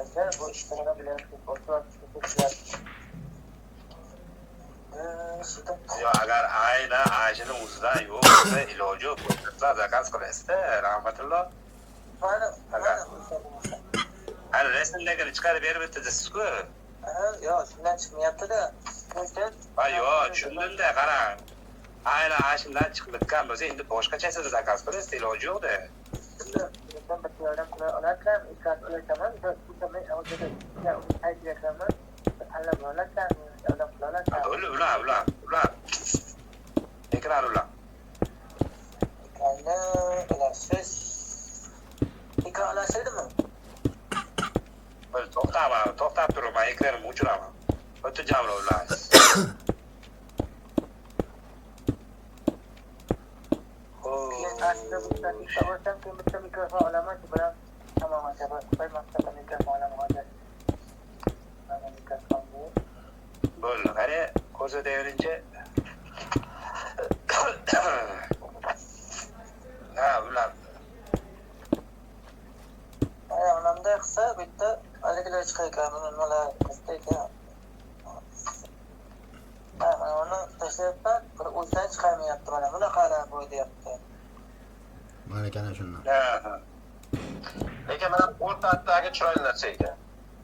[SPEAKER 1] Arkadaşlar bu işlerine bile oturup
[SPEAKER 6] Yo, agar ayna ajini o'zidan yo'q bo'lsa, iloji yo'q. Sizlar zakaz qilasizda, rahmatulloh. Hali rasmlarni chiqarib berib o'tdingiz-ku.
[SPEAKER 1] Yo'q, shundan chiqmayapti-da.
[SPEAKER 6] Ha, yo'q, tushundim-da, qarang. Ayna ajindan chiqib o'tgan bo'lsa, endi boshqacha siz zakaz qilasizda, iloji yo'q-da.
[SPEAKER 1] Ben bir yordam qila olarkan, ikkat qilaman, bir qaytiraman, tanlab olarkan, yordam qila olarkan.
[SPEAKER 6] Ular. Ekran ular.
[SPEAKER 1] Ekanni bilasiz. Ekran olasizmi?
[SPEAKER 6] To'xtab turib, men ekranimni o'chiraman. O'tib jamla ular.
[SPEAKER 1] Aslında bu dakika olsam ki bir mikrofon olaman ki bırak tamam acaba bir masada mikrofon olaman. Mikrofon bu.
[SPEAKER 6] Bo'ldi, qara, ko'rsataverincha. Ha, ular.
[SPEAKER 1] Onamda qilsa bitta haligilar chiqar ekan, nimalar qilsa ekan. Mana uni tashlayapman, bir o'zdan chiqarmayapti mana bunaqalar bu deyapti.
[SPEAKER 2] Mana kana shundan.
[SPEAKER 6] Ha.
[SPEAKER 5] Lekin mana o'rtadagi chiroyli narsa ekan.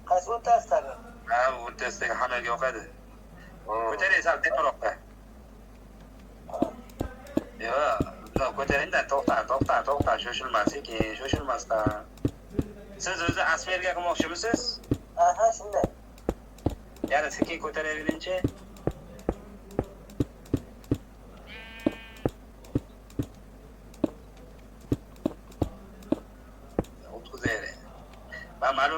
[SPEAKER 1] Qaysi o'rtasidagi?
[SPEAKER 6] Ha, o'rtasidagi hammaga yoqadi. Ko'taraysan teparoqqa. Yo'q, ko'taringda, to'xta, shoshilmasdan. Siz o'zi asmerga qilmoqchimisiz?
[SPEAKER 1] Aha, shunday.
[SPEAKER 6] Yana sekin ko'taraverinchi.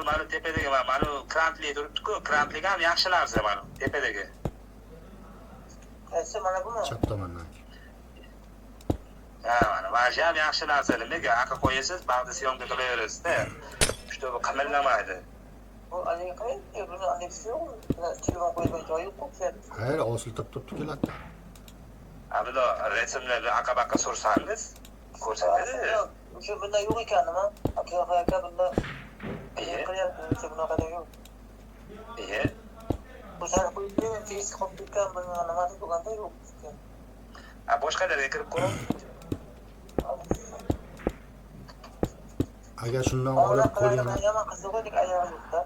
[SPEAKER 6] Mana tepadagi mana krantli turibdi-ku, krantliga ham yaxshi narsa mana tepadagi.
[SPEAKER 1] Qaysi mana buni?
[SPEAKER 2] Chap tomondan.
[SPEAKER 6] Ha, mana shu ham yaxshi narsa. Nimaga aql qo'yasiz, bag'da syomka qilaverasiz-da. Shunday bu qimirlamaydi.
[SPEAKER 1] Bu aliqay, buni aliqsiyo'q. Telefon qo'ygan joyi yo'q-ku.
[SPEAKER 2] Hayır, osiltirib turibdi keladi.
[SPEAKER 6] Abdo rasmlarni aqabaqa sursangiz, ko'rsatadi.
[SPEAKER 1] Shu bunda yo'q ekan nima? Aka bunda qilyapti, bunaqada yo'q. Bu sar qo'yib, tez qolib ketgan buni nima deganda yo'q.
[SPEAKER 6] Boshqalarga kirib ko'ring.
[SPEAKER 2] Agar shundan olib qo'lingni
[SPEAKER 1] Yomon qiziqlik ayog'i yo'q-da.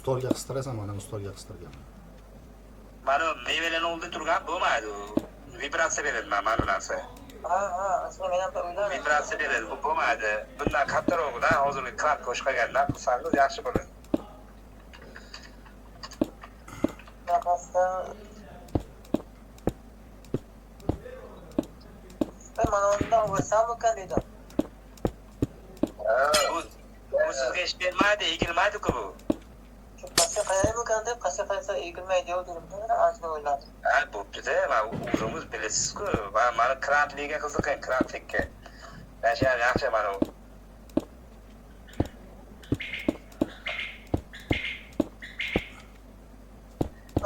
[SPEAKER 2] stolga qistirasan, mana stolga qistirgan.
[SPEAKER 6] Mana mevalarni oldida turgan bo'lmaydi. Vibratsiya beradi mana bu narsa.
[SPEAKER 1] Ha, aslida men ham o'yladim.
[SPEAKER 6] Vibratsiya beradi, bu bo'lmaydi. Bundan kattarog'idan hozirgi krant qo'shganlar qilsangiz yaxshi bo'ladi.
[SPEAKER 1] Nafasdan mana undan o'rsam ekan dedim.
[SPEAKER 6] Bu sizga ish bermaydi, egilmaydi-ku bu.
[SPEAKER 1] Shu qasha qayermikan deb qasha qaysa egilmaydi yo'q dedim. Ancha o'yladim.
[SPEAKER 6] Ha, bo'pti-da, mana o'zingiz bilasiz-ku. Mana krantliga qiziqing, krantlikka. Yaxshi, yaxshi mana u.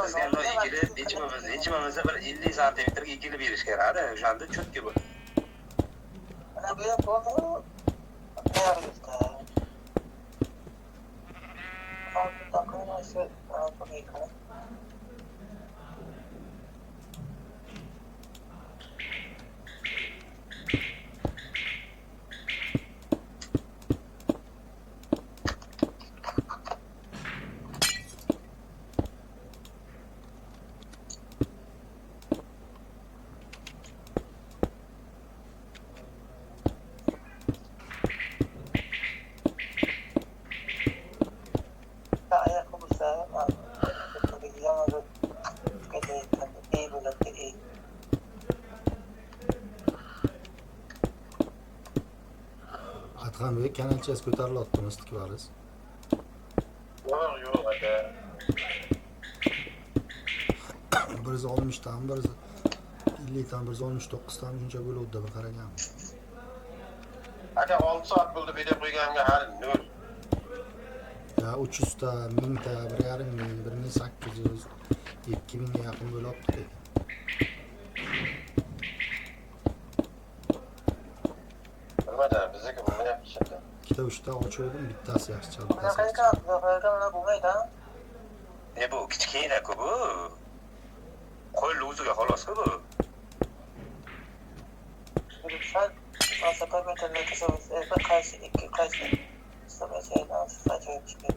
[SPEAKER 6] Bizga egilib, hechimizda bir 50 santimetrga egilib berish kerak-da, o'shanda cho'tki bo'ladi.
[SPEAKER 1] Mana bu ham bo'ldi. Tayyorlikda. Altında kaynaşı bunu yıkalım.
[SPEAKER 2] Atxanbek kanalchasi ko'tarilyaptimi istiqbolingiz?
[SPEAKER 5] Yo'q, aka.
[SPEAKER 2] 160 dan 150 dan 169 dan shuncha bo'luvdi bir qaragan.
[SPEAKER 5] Aka 6 soat bo'ldi berib qo'yganimga hali nol.
[SPEAKER 2] Ya 300 ta, 1000 ta, 1,5 ming, 1800, 2000 ga yaqin bo'lyapti.
[SPEAKER 5] Bilmadim, bizdeki bo'lmayapti shunda.
[SPEAKER 2] Ikkita uchta ochirdim, bittasi yaxshi chalib
[SPEAKER 1] Bunaqa ekan, bunaqa bo'lmaydi.
[SPEAKER 6] Bu kichkina-ku bu. Qo'l o'ziga xolos-ku bu.
[SPEAKER 1] Sal masafaga internetga qaysi ikki qaysi hisoblaysan, ajoyib chiqdi.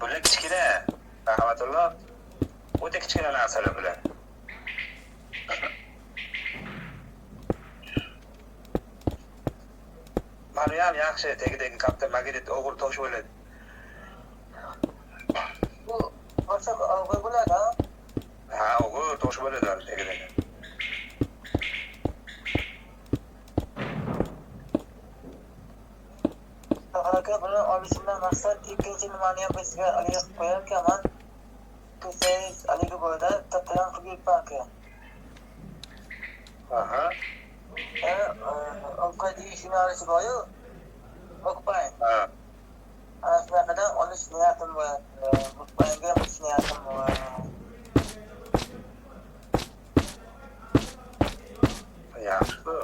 [SPEAKER 6] Bular kichkina. Rahmatulloh. O'ta kichkina narsalar bular. Mana ham yaxshi, tegidagi katta magnet o'g'ir tosh bo'ladi.
[SPEAKER 1] Bu ochiq o'g'ir bo'ladi.
[SPEAKER 6] Ha, o'g'ir tosh bo'ladi tegidagi.
[SPEAKER 1] Aka buni olishimdan maqsad ikkinchi nimani ham bizga aliga qilib qo'yarkanman. Siz aliga bo'ldi, tattadan qilib yuribman aka.
[SPEAKER 6] Aha.
[SPEAKER 1] Ovqat yeyish yo'nalishi bor-yu, o'qibang.
[SPEAKER 6] Ha.
[SPEAKER 1] Ana shunaqadan olish niyatim bor. O'qibanga olish niyatim bor.
[SPEAKER 6] Yaxshi-ku.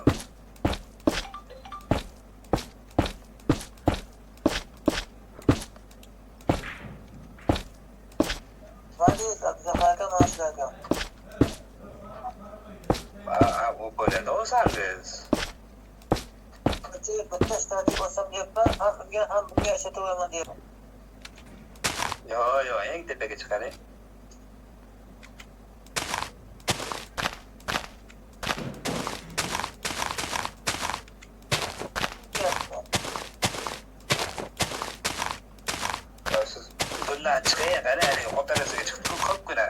[SPEAKER 6] Bu bo'ladi o'sangiz.
[SPEAKER 1] Bitta shtatib olsam deyapman, ham unga ham bunga ishlataveraman deyapman.
[SPEAKER 6] Yo'q, eng tepaga chiqaring. Siz bundan chiqing, qani, xotirasiga chiqib ko'pgina.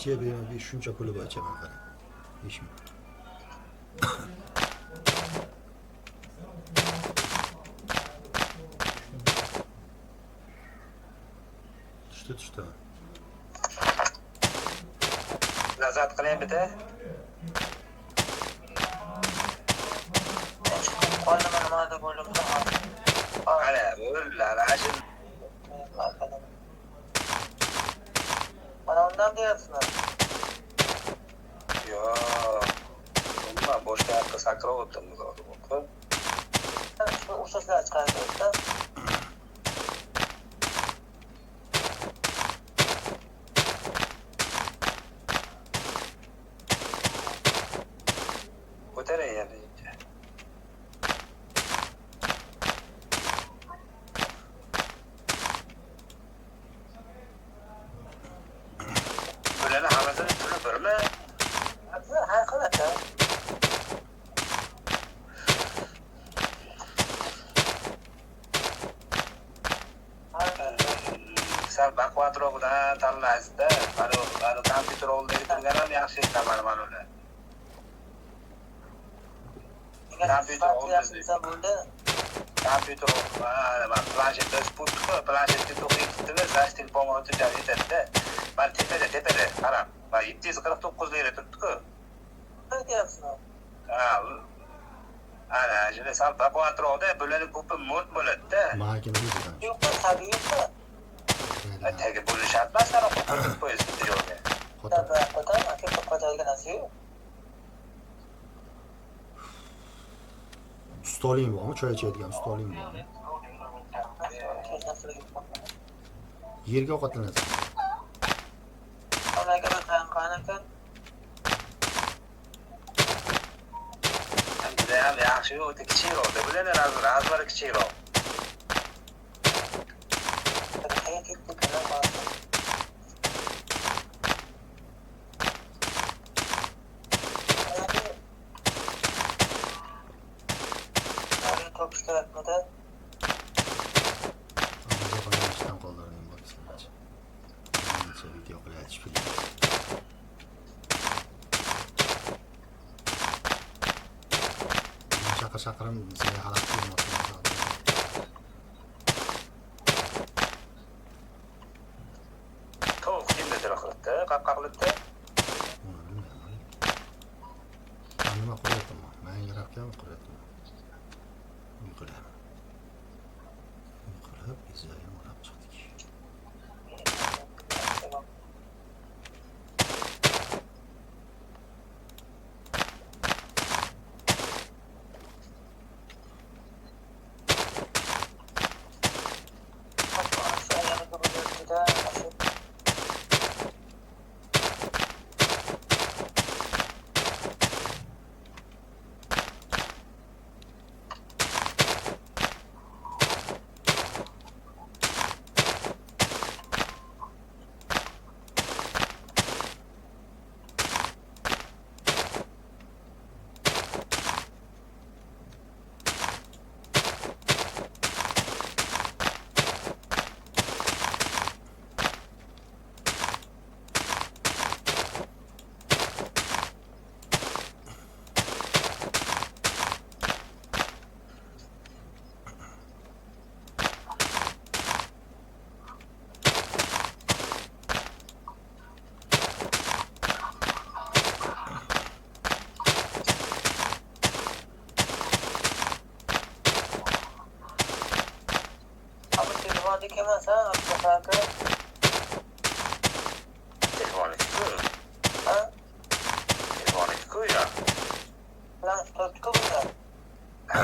[SPEAKER 2] ichiga bir shuncha puli bor ichaman qarang. 5 ming. Tushdi.
[SPEAKER 6] Nazat qiling bitta.
[SPEAKER 1] Qo'lni nimada bo'limda.
[SPEAKER 6] Ana, bo'llar, ajin.
[SPEAKER 1] Mana undan deyapsizmi?
[SPEAKER 6] Yo'q. Umuman boshqa yoqqa sakrab o'tdim bu.
[SPEAKER 1] Shu ustozlar chiqardi.
[SPEAKER 6] Ko'taring yana. Bularni hammasini puli birmi?
[SPEAKER 1] Ha, qiladi.
[SPEAKER 6] Sal baquvvatroqdan tanlaysizda. Mana kompyuter oldidagi turgan ham yaxshi eshitaman mana ular. Kompyuter oldida. Kompyuter oldida planshetda sputku, planshetga to'qiydi, zash telefon o'tib yetadi. Mana tepada, qarang. Mana 749 lira turibdi-ku.
[SPEAKER 1] Ne deyapsizmi?
[SPEAKER 6] Ha, ana, shuni sal baquvvatroqda bularning ko'pi mo't bo'ladi-da.
[SPEAKER 2] Makinamiz bilan.
[SPEAKER 1] Yo'q, tabiiymi?
[SPEAKER 6] Tagi bo'lish shart emas, qo'yib qo'yasiz bitta joyga.
[SPEAKER 1] Qo'taman, aka, qo'taydigan narsa yo'q.
[SPEAKER 2] Stoling bormi? Choy ichadigan stoling bormi? Yerga ovqatlanasan.
[SPEAKER 1] Onaga bir qanaqa ekan?
[SPEAKER 6] yaxshi o'ta kichikroqda bilan razmari kichikroq.
[SPEAKER 2] ishdan qoldirdim bo'lsanchi. Mencha video qilayotib kelayapti. Shaqirim sizga xalaqit qilmoqchiman.
[SPEAKER 6] Tovuq kimda qilibdi? Qaqaqlibdi.
[SPEAKER 2] Nima qilyapman? Men yarabganmi qilyapman? Uyqulayman. Uyqulab, izlayim olib chiqdik.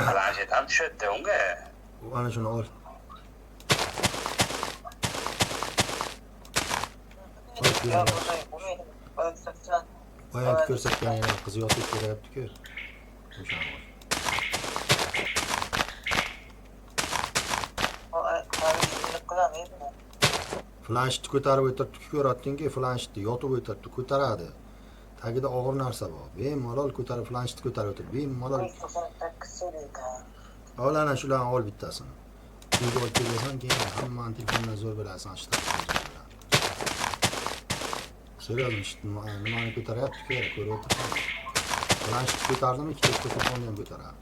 [SPEAKER 6] Planshet ham tushadi unga.
[SPEAKER 2] Ana shuni ol. Boyagi ko'rsatgan qiz yotib kelayapti-ku. O'shani ol. Flashni ko'tarib o'tiribdi, ko'ratdingki, flashni yotib o'tiribdi, ko'taradi. Tagida og'ir narsa bor. Bemalol ko'tarib, flashni ko'tarib o'tirib, bemalol. Ol ana shularni ol bittasini. Uyga olib kelasan, keyin hammani telefondan zo'r bilasan, So'radim, nimani ko'taryapti, ko'rib o'tirsan. Flashni ko'tardimi, ikkita telefonni ham ko'taradi.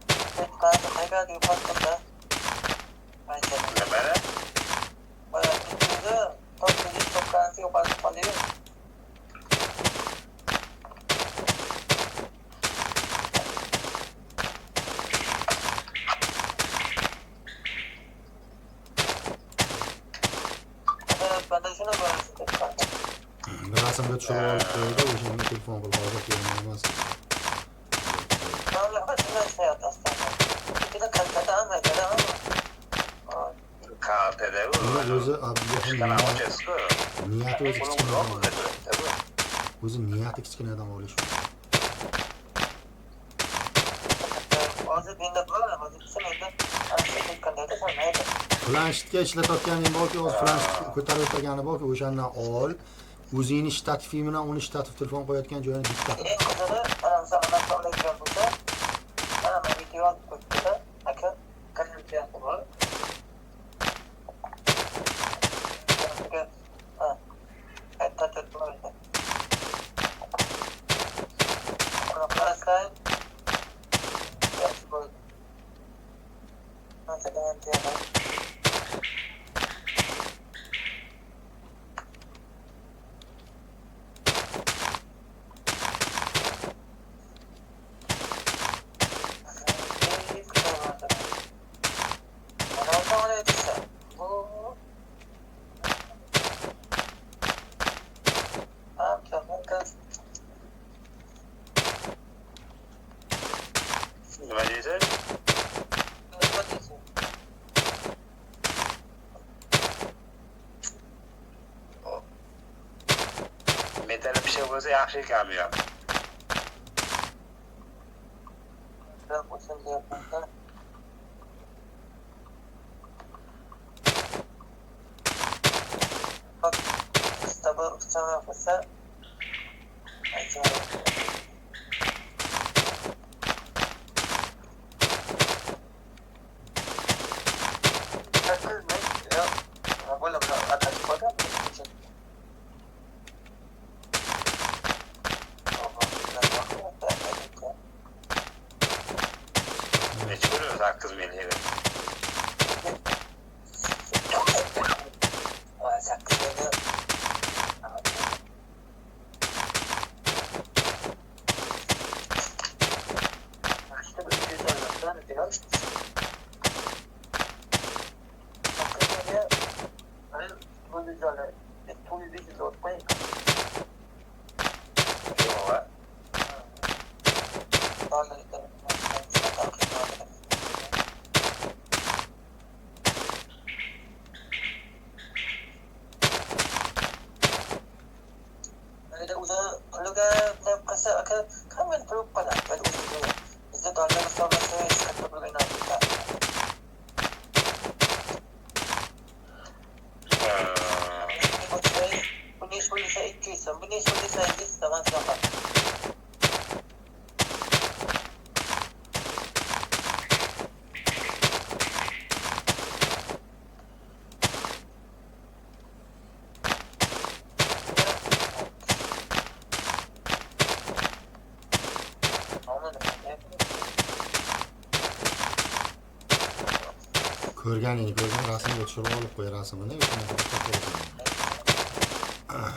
[SPEAKER 2] Rasmga tushirib olib qo'ydi, o'shanga telefon qilib hozir kelmaymiz. O'zi niyati o'zi kichkina. O'zi niyati kichkinadan olish. Flashga ishlatayotganing borki, o'zi flashni ko'tarib o'tirgani borki, o'shandan ol. O'zingni shtativ bilan uni shtativ telefon qo'yayotgan joyini bitta qil.
[SPEAKER 6] Nima deysiz? Metal bir şey bo'lsa yaxshi ekan bu ham.
[SPEAKER 4] Ben bu sözü yapmakta. Bak, kitabı sana yapılsa acayip. Sakız ne? Ya, böyle bir ateş koyar mı?
[SPEAKER 6] Mecbur sakız meleği.
[SPEAKER 4] Sakızını işte bu güzellikten biraz sakızını hani bu güzellik tuğyu bir güzel olmayı
[SPEAKER 6] Yok var.
[SPEAKER 4] Ada usaha keluarga dan kasa akan kami perlu pada pada usaha itu kalau bersama saya satu pergaulan kita ini boleh saya ikut ini boleh saya ikut sama-sama
[SPEAKER 2] Ko'rganingni ko'rgan rasmga tushirib olib qo'y rasmini o'shani ko'rasan.
[SPEAKER 6] Oh.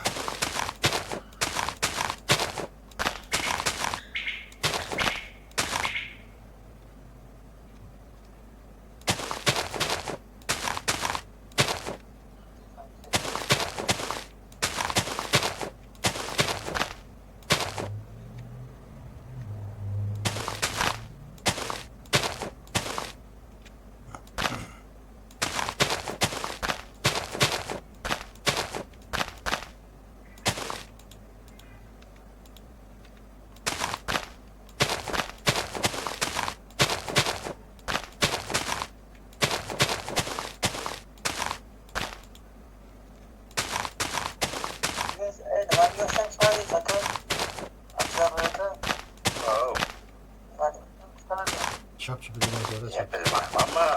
[SPEAKER 2] Chop-chop degan joyda
[SPEAKER 6] Ya bilmem ama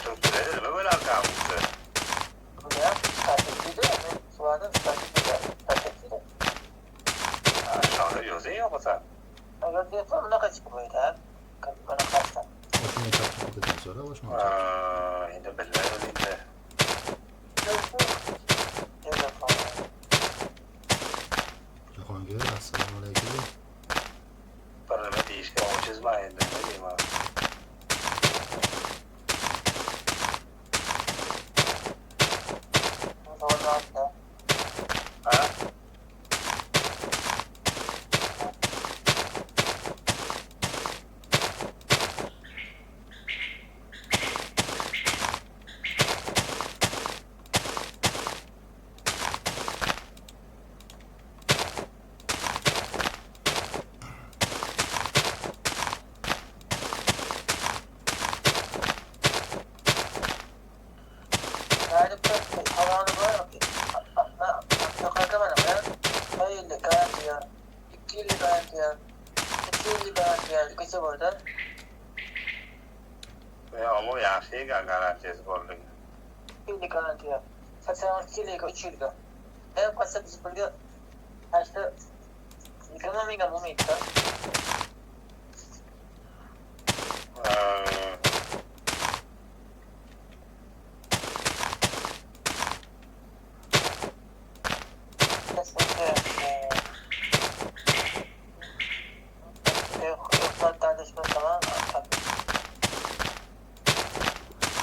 [SPEAKER 6] Türkleri mi böyle arkamızda? Aşağıda yazı yok o zaman.
[SPEAKER 2] oshuni chop-chop degan joyda oshuni chop.
[SPEAKER 6] Endi bilmedim endi.
[SPEAKER 2] Jahongir, assalomu alaykum.
[SPEAKER 6] Bir nima deyishga ojizman endi, nima deyman. Ha? Ama yaxshi ekan garantiyasi borligi.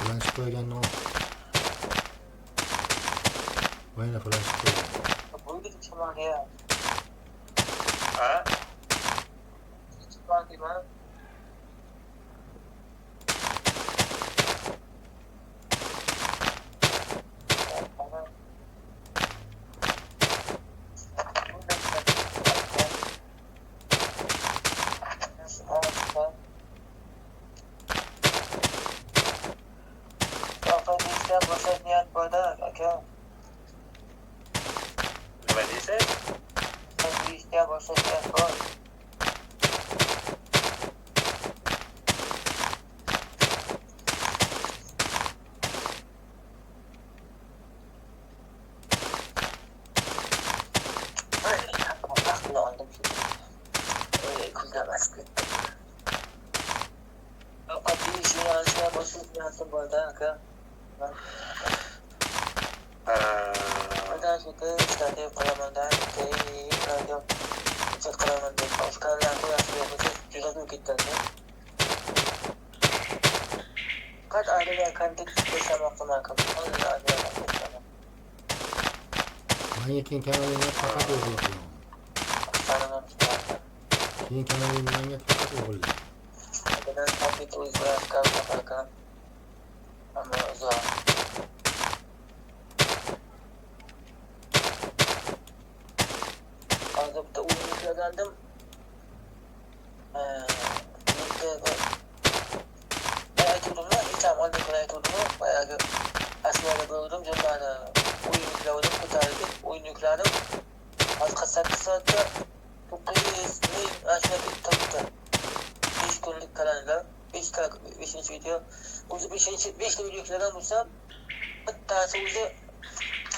[SPEAKER 2] Flash qo'yganni ol. Voyna flash qo'ygan.
[SPEAKER 6] Ha?
[SPEAKER 4] ishlab boshlash niyat borda aka.
[SPEAKER 6] Nima deysiz?
[SPEAKER 4] Ishlab boshlash niyat bor. Vaqtni oldim. Kuzlamas ketdi. Qat'iy ishlab boshlash niyatim borda aka. Ondan sonra işte Karaman'dan radyo Çet Karaman'dan Oscar'dan koyasın cüzdanı gitti. Kaç ayda kandik yaşamakta makam. Onun ayda yaşamakta.
[SPEAKER 2] Manga keyin kanalingga faqat o'g'il qilaman.
[SPEAKER 4] Karaman çıkardı.
[SPEAKER 2] Keyin kanalingga faqat o'g'il.
[SPEAKER 4] Bundan tabii uygulayıp kalmak ama uzak. Azapta uyuyakaldım. Aytuvdim hiç amalda aytuvdim. Bayağı asmada gördüm. Cemada uyuyakladım. Ko'tarilib uyuyakladim. Az 8 soatda 900 ming aşağıya toptu. 5 kunlik kanalda 5 video. O'zi 5 video yuklagan bo'lsam, bittasi o'zi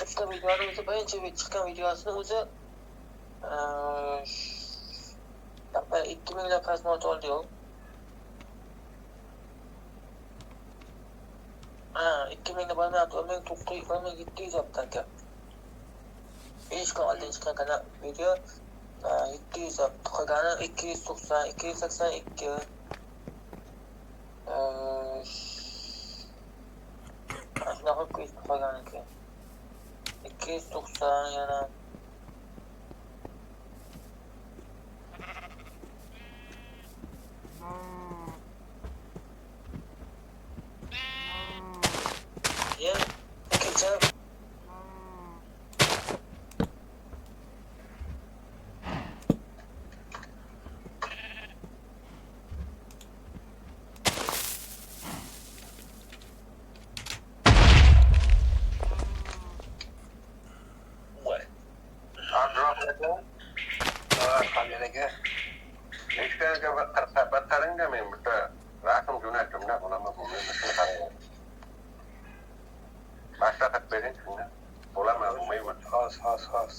[SPEAKER 4] bitta videoni o'zi birinchi chiqqan videosini o'zi 2000 prosmotr oldi yo'q. 2000 bo'lmayapti, 1700 yaptı aka. 5 kun oldin chiqqan kanal video 700 yaptı. Qolgani 290, 282 shunaqa qolgan ekan. 290 yana kecha
[SPEAKER 6] Kameraga
[SPEAKER 5] Nechtaga battaranga men bitta rasm jo'natdim-da, bo'lama bo'lmaydi. Maslahat bering shunda. Bo'lama bo'lmaydi.
[SPEAKER 6] Xos.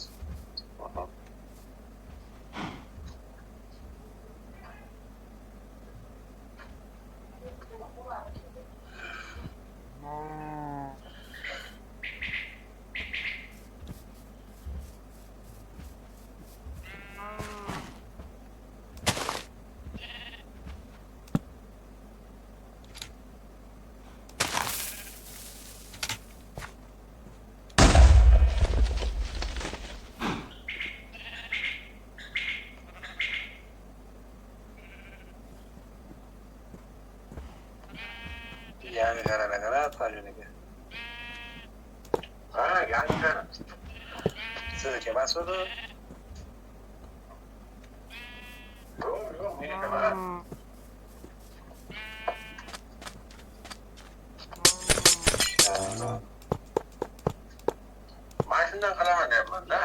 [SPEAKER 6] Yani kanalga tajribaga.
[SPEAKER 5] Yangi kanal.
[SPEAKER 6] Sizniki emasmidi?
[SPEAKER 5] Yo'q, meni kanal. Mana shundan qilaman deyapman-da.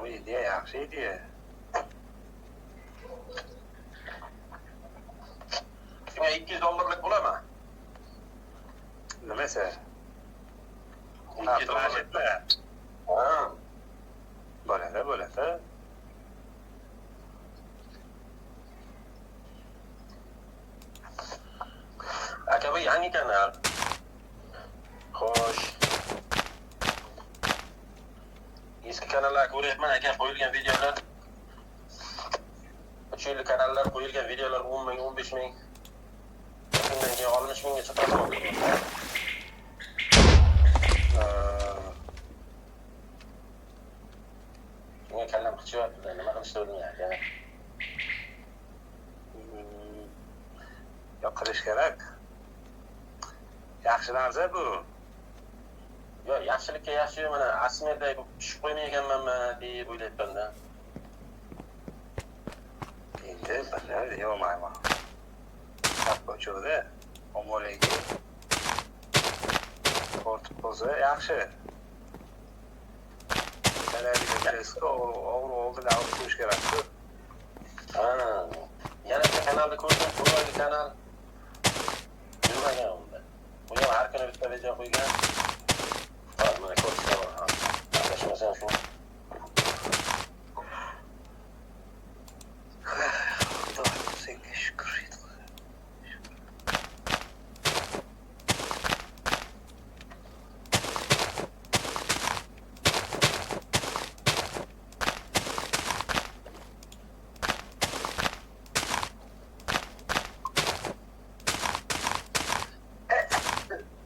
[SPEAKER 6] Bu ideya yaxshi ideya.
[SPEAKER 5] $200 bo'ladimi?
[SPEAKER 6] Nimasi?
[SPEAKER 5] $200.
[SPEAKER 6] Bo'ladi.
[SPEAKER 5] Aka bu yangi kanal. Xo'sh. Eski kanallar ko'ryapman, aka qo'yilgan videolar. 3 yillik kanallar qo'yilgan videolar 10 ming, 15 ming. Bundan keyin 60 minggacha tasavvur qilyapman. Shunga kallam qichyapti, nima qilishni bilmayapti.
[SPEAKER 6] Yo'q, qilish kerak. Yaxshi narsa bu.
[SPEAKER 5] Yo'q, yaxshilikka yaxshi, mana Asmerday tushib qo'ymayganmanmi deb o'ylayapman-da.
[SPEAKER 6] Endi bilmayman. Tappochuvda omoligi ortiq bo'lsa yaxshi. Og'ir oldida olib qo'yish kerak.
[SPEAKER 5] Yana bitta kanalni ko'rdim, To'yli kanal. Yurmagan unda. Bu ham har kuni bitta video qo'ygan. Mana ko'rsataman. Adashmasam shu.
[SPEAKER 6] Xudoga senga shukr et.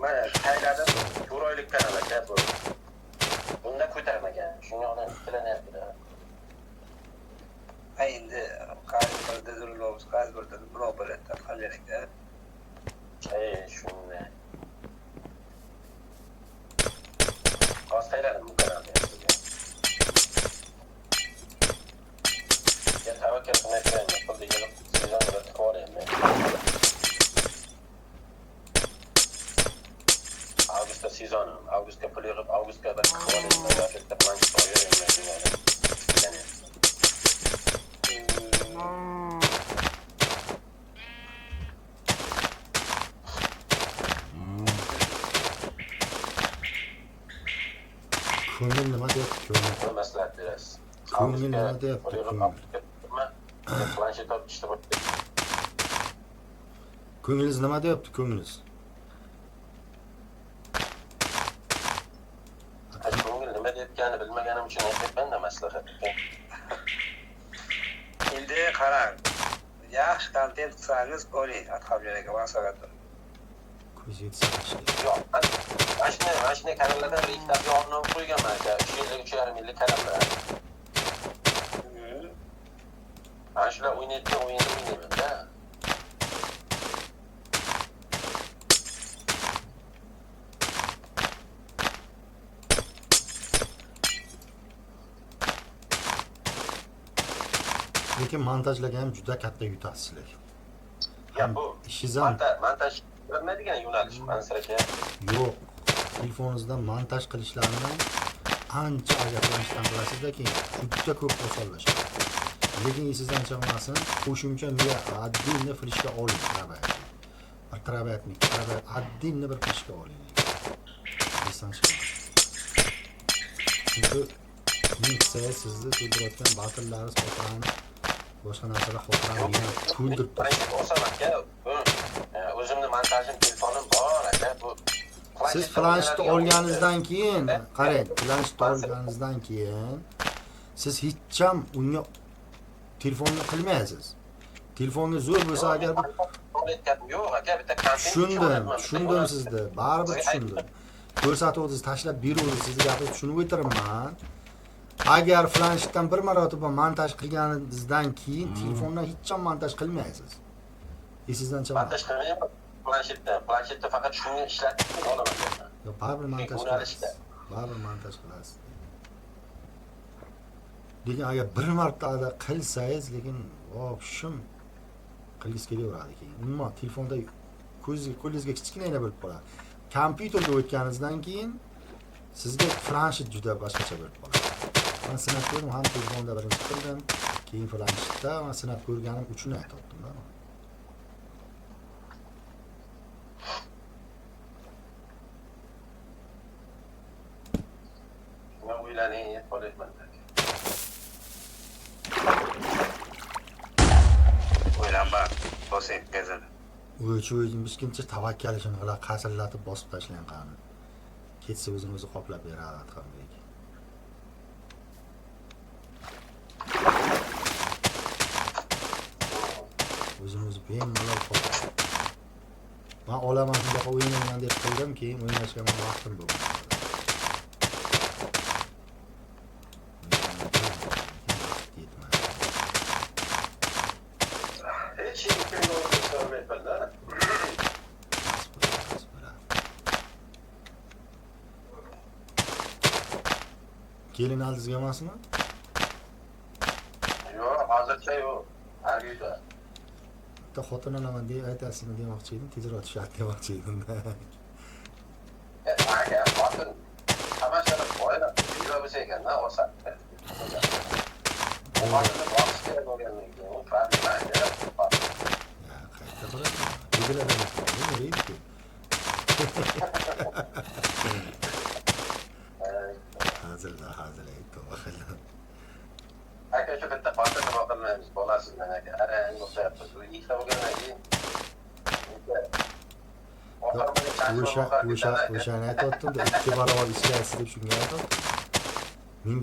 [SPEAKER 5] Mana tayladim, To'yli kanal aka bu. Bunda ko'tarmagan. Shunga tiklanyapti.
[SPEAKER 6] Endi qaysi birda durulamiz, qaysi birda birov bilan qolganingda.
[SPEAKER 5] Shunday. Qostayladim bu kanalni. Ya tavakkal qilmayman, qildi kelib sezonda ko'raman. Avgustda sezonim, avgustga pul yig'ib, avgustga bir ko'raman, yoshlikda plancha qo'yaman.
[SPEAKER 2] Ko'ngil nima deyapti? Ko'ngil.
[SPEAKER 5] Maslahat berasiz.
[SPEAKER 2] Ko'ngil nima deyapti?
[SPEAKER 5] Planshet olib ishda bo'lib.
[SPEAKER 2] Ko'nglingiz nima deyapti? Ko'nglingiz.
[SPEAKER 5] Ko'ngil nima deyotganini bilmaganim uchun aytyapman-da maslahat.
[SPEAKER 6] Endi qarang. Yaxshi kontent qilsangiz bo'ling, Atxabiraga maslahat.
[SPEAKER 2] Ko'z yetsa.
[SPEAKER 5] Yo'q, mana shunday kanallardan bir ikkita yozuvni qo'yganman aka. 3 yillik, 3,5 yillik kanallar. Ana shular o'ynayotgan o'yinni o'ynayman-da.
[SPEAKER 2] Lekin montajlarga ham juda katta yutasizlar.
[SPEAKER 5] Ya bu
[SPEAKER 2] ishingiz ham
[SPEAKER 5] montaj bilmaydigan yo'nalish Mansur aka.
[SPEAKER 2] yo'q. Telefoningizdan montaj qilishlarni ancha agaplashdan bilasizda, keyin juda ko'p osonlashadi. Lekin sizdan chiqmasin, qo'shimcha miya отдельно fleshga oling, отдельно bir fleshga oling. Esdan chiqmasin. Chunki sizni to'ldirayotgan batillaringiz xotirani boshqa narsalar xotirani yana to'ldirib turadi.
[SPEAKER 5] Oson aka, o'zimni montajim telefonim bor aka, bu
[SPEAKER 2] Siz planshetni olganingizdan keyin, qarang, planshetni olganingizdan keyin siz hech ham unga telefonni qilmaysiz. Telefonga zo'r bo'lsa agar
[SPEAKER 5] yo'q aka, bitta
[SPEAKER 2] tushundim sizni, baribir tushundim. Ko'rsatuvdingiz, tashlab beruvdingiz, sizni gapingizni tushunib o'tiraman. Agar planshetdan bir marotaba montaj qilganingizdan keyin telefondan hech ham montaj qilmaysiz. Esingizdan chiqarmang.
[SPEAKER 5] Montaj qilmayman. Planshetda faqat shuni ishlatib olaman.
[SPEAKER 2] Yo'q, baribir montaj qilasiz. Baribir montaj qilasiz. Lekin agar bir martada qilsangiz, lekin shum qilgis kelaveradi keyin. Umuman telefonda qo'lingizga kichkinagina bo'lib qoladi. Kompyuterga o'tganingizdan keyin sizga planshet juda boshqacha bo'lib qoladi. Men sinab ko'rdim, ham telefonda birinchi qildim, keyin planshetda men sinab ko'rganim uchun aytdim-da.
[SPEAKER 5] Shunga o'ylaning, qo'layman.
[SPEAKER 6] O'ylanma, bo'lsang kezil.
[SPEAKER 2] O'yinimizgacha tavakkal ishini qilib qasillatib bosib tashlang qani. Ketsa o'zini o'zi qoplab beradi Atxambek. O'zini o'zi bemalol qoplab. Men olaman shunday o'yinlayman deb qildim, keyin o'ynashga men vaqtim bo'lmadi. Kelin aldizga emasmi?
[SPEAKER 5] Yo'q, hozircha yo'q. Har uyda.
[SPEAKER 2] Bitta xotin olaman deb aytasizmi demoqchi edim, tezroq tushadi demoqchi edim.
[SPEAKER 5] aka xotin tamashani boylab yura bo'lsa ekanda olsa xotinni boqish kerak bo'lgandan keyin u problema
[SPEAKER 2] Ya qayerda qiladi? O'zilar ham nima deydi? Hazır aytdi.
[SPEAKER 5] aka shu bitta xotinni boqilmaymiz bolasidan aka arang o'xshayapmiz u ikkita bo'lgandan keyin
[SPEAKER 2] O'shani aytayotdim-da, 2 barobar ishlaysiz deb shunga aytayotdim. $1000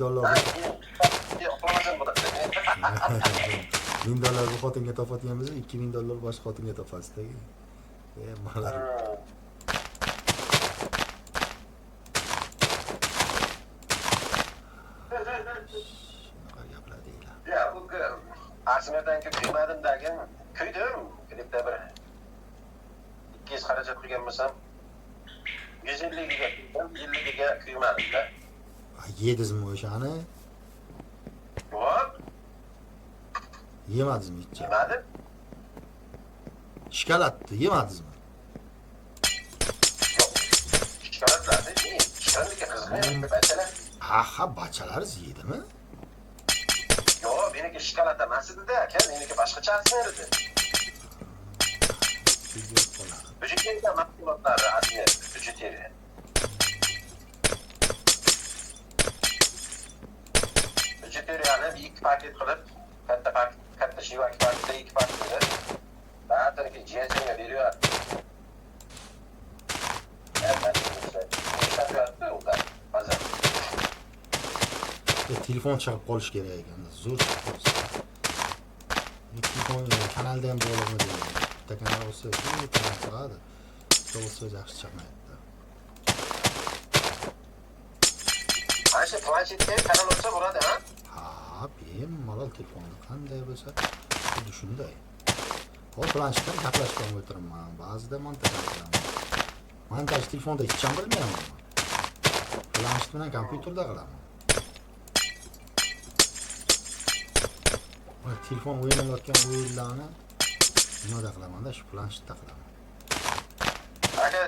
[SPEAKER 2] $1000 bu xotinga topadiganmiz, $2000 boshqa xotinga topasiz-da. Malak. Shunaqa gaplar deylar.
[SPEAKER 5] Ya bu Arsenaldan kuymadim-dagi kuydim klipda bir 200 xarajat qilganmisam 150 ga 50 ga kuymadim-da.
[SPEAKER 2] Yedizmi o'shani?
[SPEAKER 5] Yo'q,
[SPEAKER 2] Yemadingizmi hech?
[SPEAKER 5] yemadim.
[SPEAKER 2] Shikalatni yemadingizmi?
[SPEAKER 5] Shikolatlarni yeyim. Shikolatga qizg'in bachalar.
[SPEAKER 2] Ha, bachalaringiz yeydimi?
[SPEAKER 5] Yo'q, meniki shikolat emas edi-da, aka, meniki boshqachasi edi. Bijuteriya mahsulotlari asli bijuteriya. Bijuteriyani 2 paket qilib, katta shivak paketda 2 paket qilib, ba'zilariga jiyasinga beriyor.
[SPEAKER 2] Telefon chiqib qolish kerak ekan. Zo'r chiqib qolsa. Telefon kanalda ham bo'ladi deydi. Bitta kanal olsa, shunday kanal chiqadi. Bitta olsa yaxshi chiqmaydi.
[SPEAKER 5] Ana shu planshetga kanal olsa bo'ladi, ha?
[SPEAKER 2] Ha, bemalol telefonni qanday bo'lsa, xuddi shunday. Hop, planshetdan gaplashib o'tiraman. Ba'zida montaj qilaman. Montaj telefonda hech ham bilmayman. Planshet bilan kompyuterda qilaman. Telefon o'ynayotgan o'yinlarni nimada qilaman-da, shu planshetda qilaman.
[SPEAKER 5] Aka,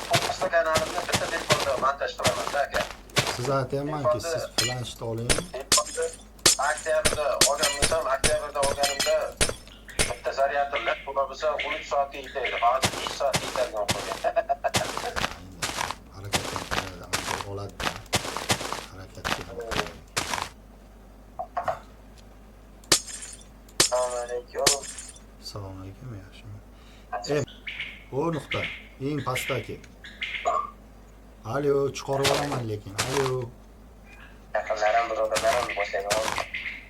[SPEAKER 5] to'qqizta kanalimni bitta telefonda montaj qilaman-da, aka.
[SPEAKER 2] Siz aytayapmanki, siz planshet oling.
[SPEAKER 5] Oktyabrda olganimda bitta zaryadlar bo'lsa 13 soatga yetadi. Hozir 5 soatga yetadigan bo'lgan.
[SPEAKER 2] Harakatdan oladi. Harakatga. Assalomu alaykum, yaxshimi? O nuqta, eng pastdagi. Alo, chiqarib olaman lekin. Alo.
[SPEAKER 4] Yaqinlarim, birodarlarim boshlagan.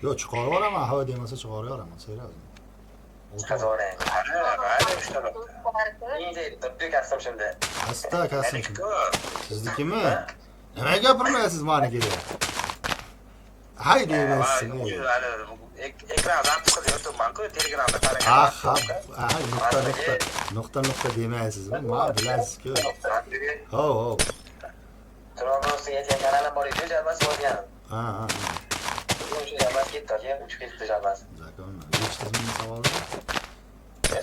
[SPEAKER 2] Yo, chiqarib olaman, havo demasa chiqarib olaman, seriously.
[SPEAKER 4] Qazorang.
[SPEAKER 6] Mayli, ushlab.
[SPEAKER 4] Endi turib kasdim shunda.
[SPEAKER 2] Asta kasım. Siznikimi? Nima gapirmaysiz meniki? Hay deyapsiz.
[SPEAKER 6] Ekran zapis qilyapman-ku, Telegramda qaragan.
[SPEAKER 2] Nuqta demaysizmi? Men bilasizku. Ho.
[SPEAKER 4] Trabzonda yetgan kanalim bor edi, jabas bo'lgan.
[SPEAKER 2] Ha.
[SPEAKER 4] O'sha jabas ketdi, keyin uchib ketdi jabas.
[SPEAKER 2] Zakon. Eshitdingizmi savolni?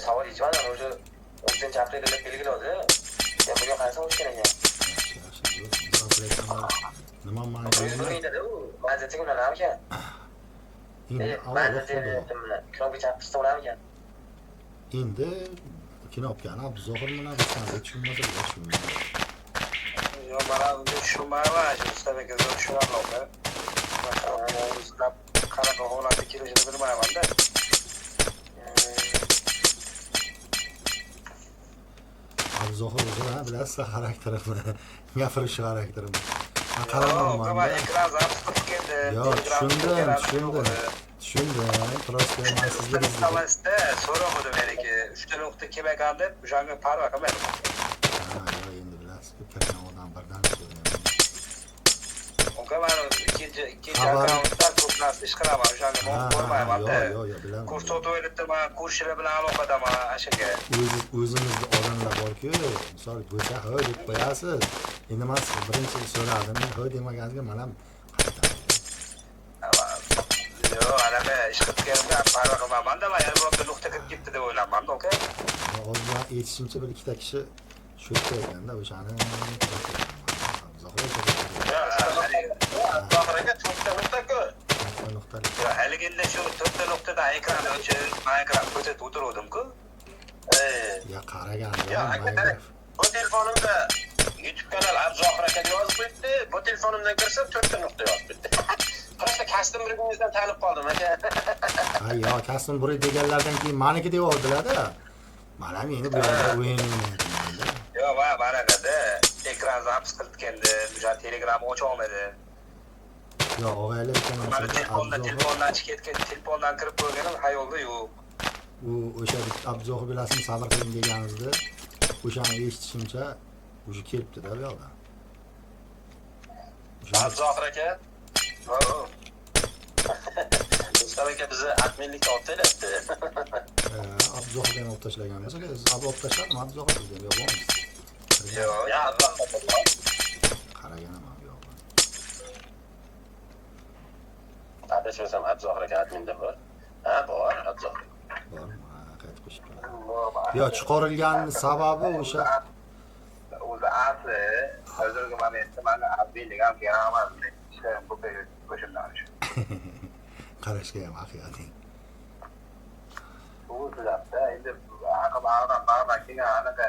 [SPEAKER 4] Savol ichmadim, o'sha 30-aprelda belgiladi. Ya bugun qancha o'tish kerak ekan?
[SPEAKER 2] Nima ma'no?
[SPEAKER 4] O'zingda u, vaziyatga ulanam ekan.
[SPEAKER 2] Endi knopkani Abduzohir bilan bizga tushunmasa tushunmaydi.
[SPEAKER 6] Yo, mana bunga tushunmayman, shu ustabeka zo'r tushunamanda. Qanaqa holatga kelishini bilmayman-da.
[SPEAKER 2] Abduzohir o'zini bilasiz xarakterimni, gapirish xarakterimni. Qaramayman.
[SPEAKER 6] Ekran zapis qilib keldi.
[SPEAKER 2] Yo, tushundim. Prosta men sizga
[SPEAKER 6] Tamasda so'roq edi meniki. 3 nuqta kelmagan deb, o'shanga parva qilmadim.
[SPEAKER 2] Ha, yo, endi bilasiz-ku, katta odam birdan so'rayman.
[SPEAKER 6] Unga mana ikkinchi akkauntda ko'p narsa ish qilaman, o'shanga bo'lmayman-da.
[SPEAKER 2] Yo, bilaman.
[SPEAKER 6] Kursot o'ylatdim, kurslar bilan aloqadaman ashunga.
[SPEAKER 2] O'zimizda odamlar borku, misol bo'lsa, "Ho" deb qo'yasiz. Endi men birinchi so'radim, "Ho" demaganingizga men ham
[SPEAKER 6] Yo, anaqa ish qilib kelganimda parva qilmaman-da, men yana bironta nuqta kirib ketdi deb o'ylayman-da, uka.
[SPEAKER 2] hozir aytishimcha bir ikkita kishi Shu yerda ekanda o'shani
[SPEAKER 5] Zohiraga to'rtta nuqta-ku.
[SPEAKER 2] nuqtali.
[SPEAKER 6] Haliganda shu to'rtta nuqtada ekran o'chib, ekran ko'rsatib o'tiruvdim-ku.
[SPEAKER 2] Ya qaragan.
[SPEAKER 5] Ya, aka, bu telefonimda YouTube kanal Abzohir aka yozib qo'yibdi. Bu telefonimdan kirsam 4 ta nuqta yozib qo'yibdi. Qarasa kastimligingizdan tanib qoldim aka.
[SPEAKER 2] Ha, yo, kastim buri deganlardan keyin meniki deb oldilar-da. Mana meni bu yerda o'yin o'ynayapman.
[SPEAKER 6] Yo, mana qada ekran zapis qilib keldi. O'sha Telegramni ocha olmadi.
[SPEAKER 2] Yo, og'aylar
[SPEAKER 6] Mana telefondan chiqib ketgan, telefondan kirib ko'rganim hayolda yo'q.
[SPEAKER 2] u o'sha Abzohir bilasini sabr qiling deganingizda o'shani eshitishimcha o'sha kelibdi-da bu yoqda.
[SPEAKER 5] Abzohir aka. Rustam aka bizni adminlikka olib tayapti.
[SPEAKER 2] Abzohir bilan olib tashlagan bo'lsa, olib tashladimi Abzohir bizga yo'q bo'lmaydi.
[SPEAKER 6] Yo'q,
[SPEAKER 5] Ya, Abzohir.
[SPEAKER 2] Qaragan ham yo'q.
[SPEAKER 5] Adashmasam Abzohir aka adminda bor. Ha, bor Abzohir.
[SPEAKER 2] Bormi? Qaytib qo'shib. Yo, chiqarilgan sababi o'sha
[SPEAKER 6] o'zi asli hozirgi momentda mana adminlik ham kerakmas. Ishlar bu qo'shimdan shu.
[SPEAKER 2] qarashga ham haqiqatan.
[SPEAKER 6] Bu sizlarda endi aql a'lam ba'dan kelgan anaqa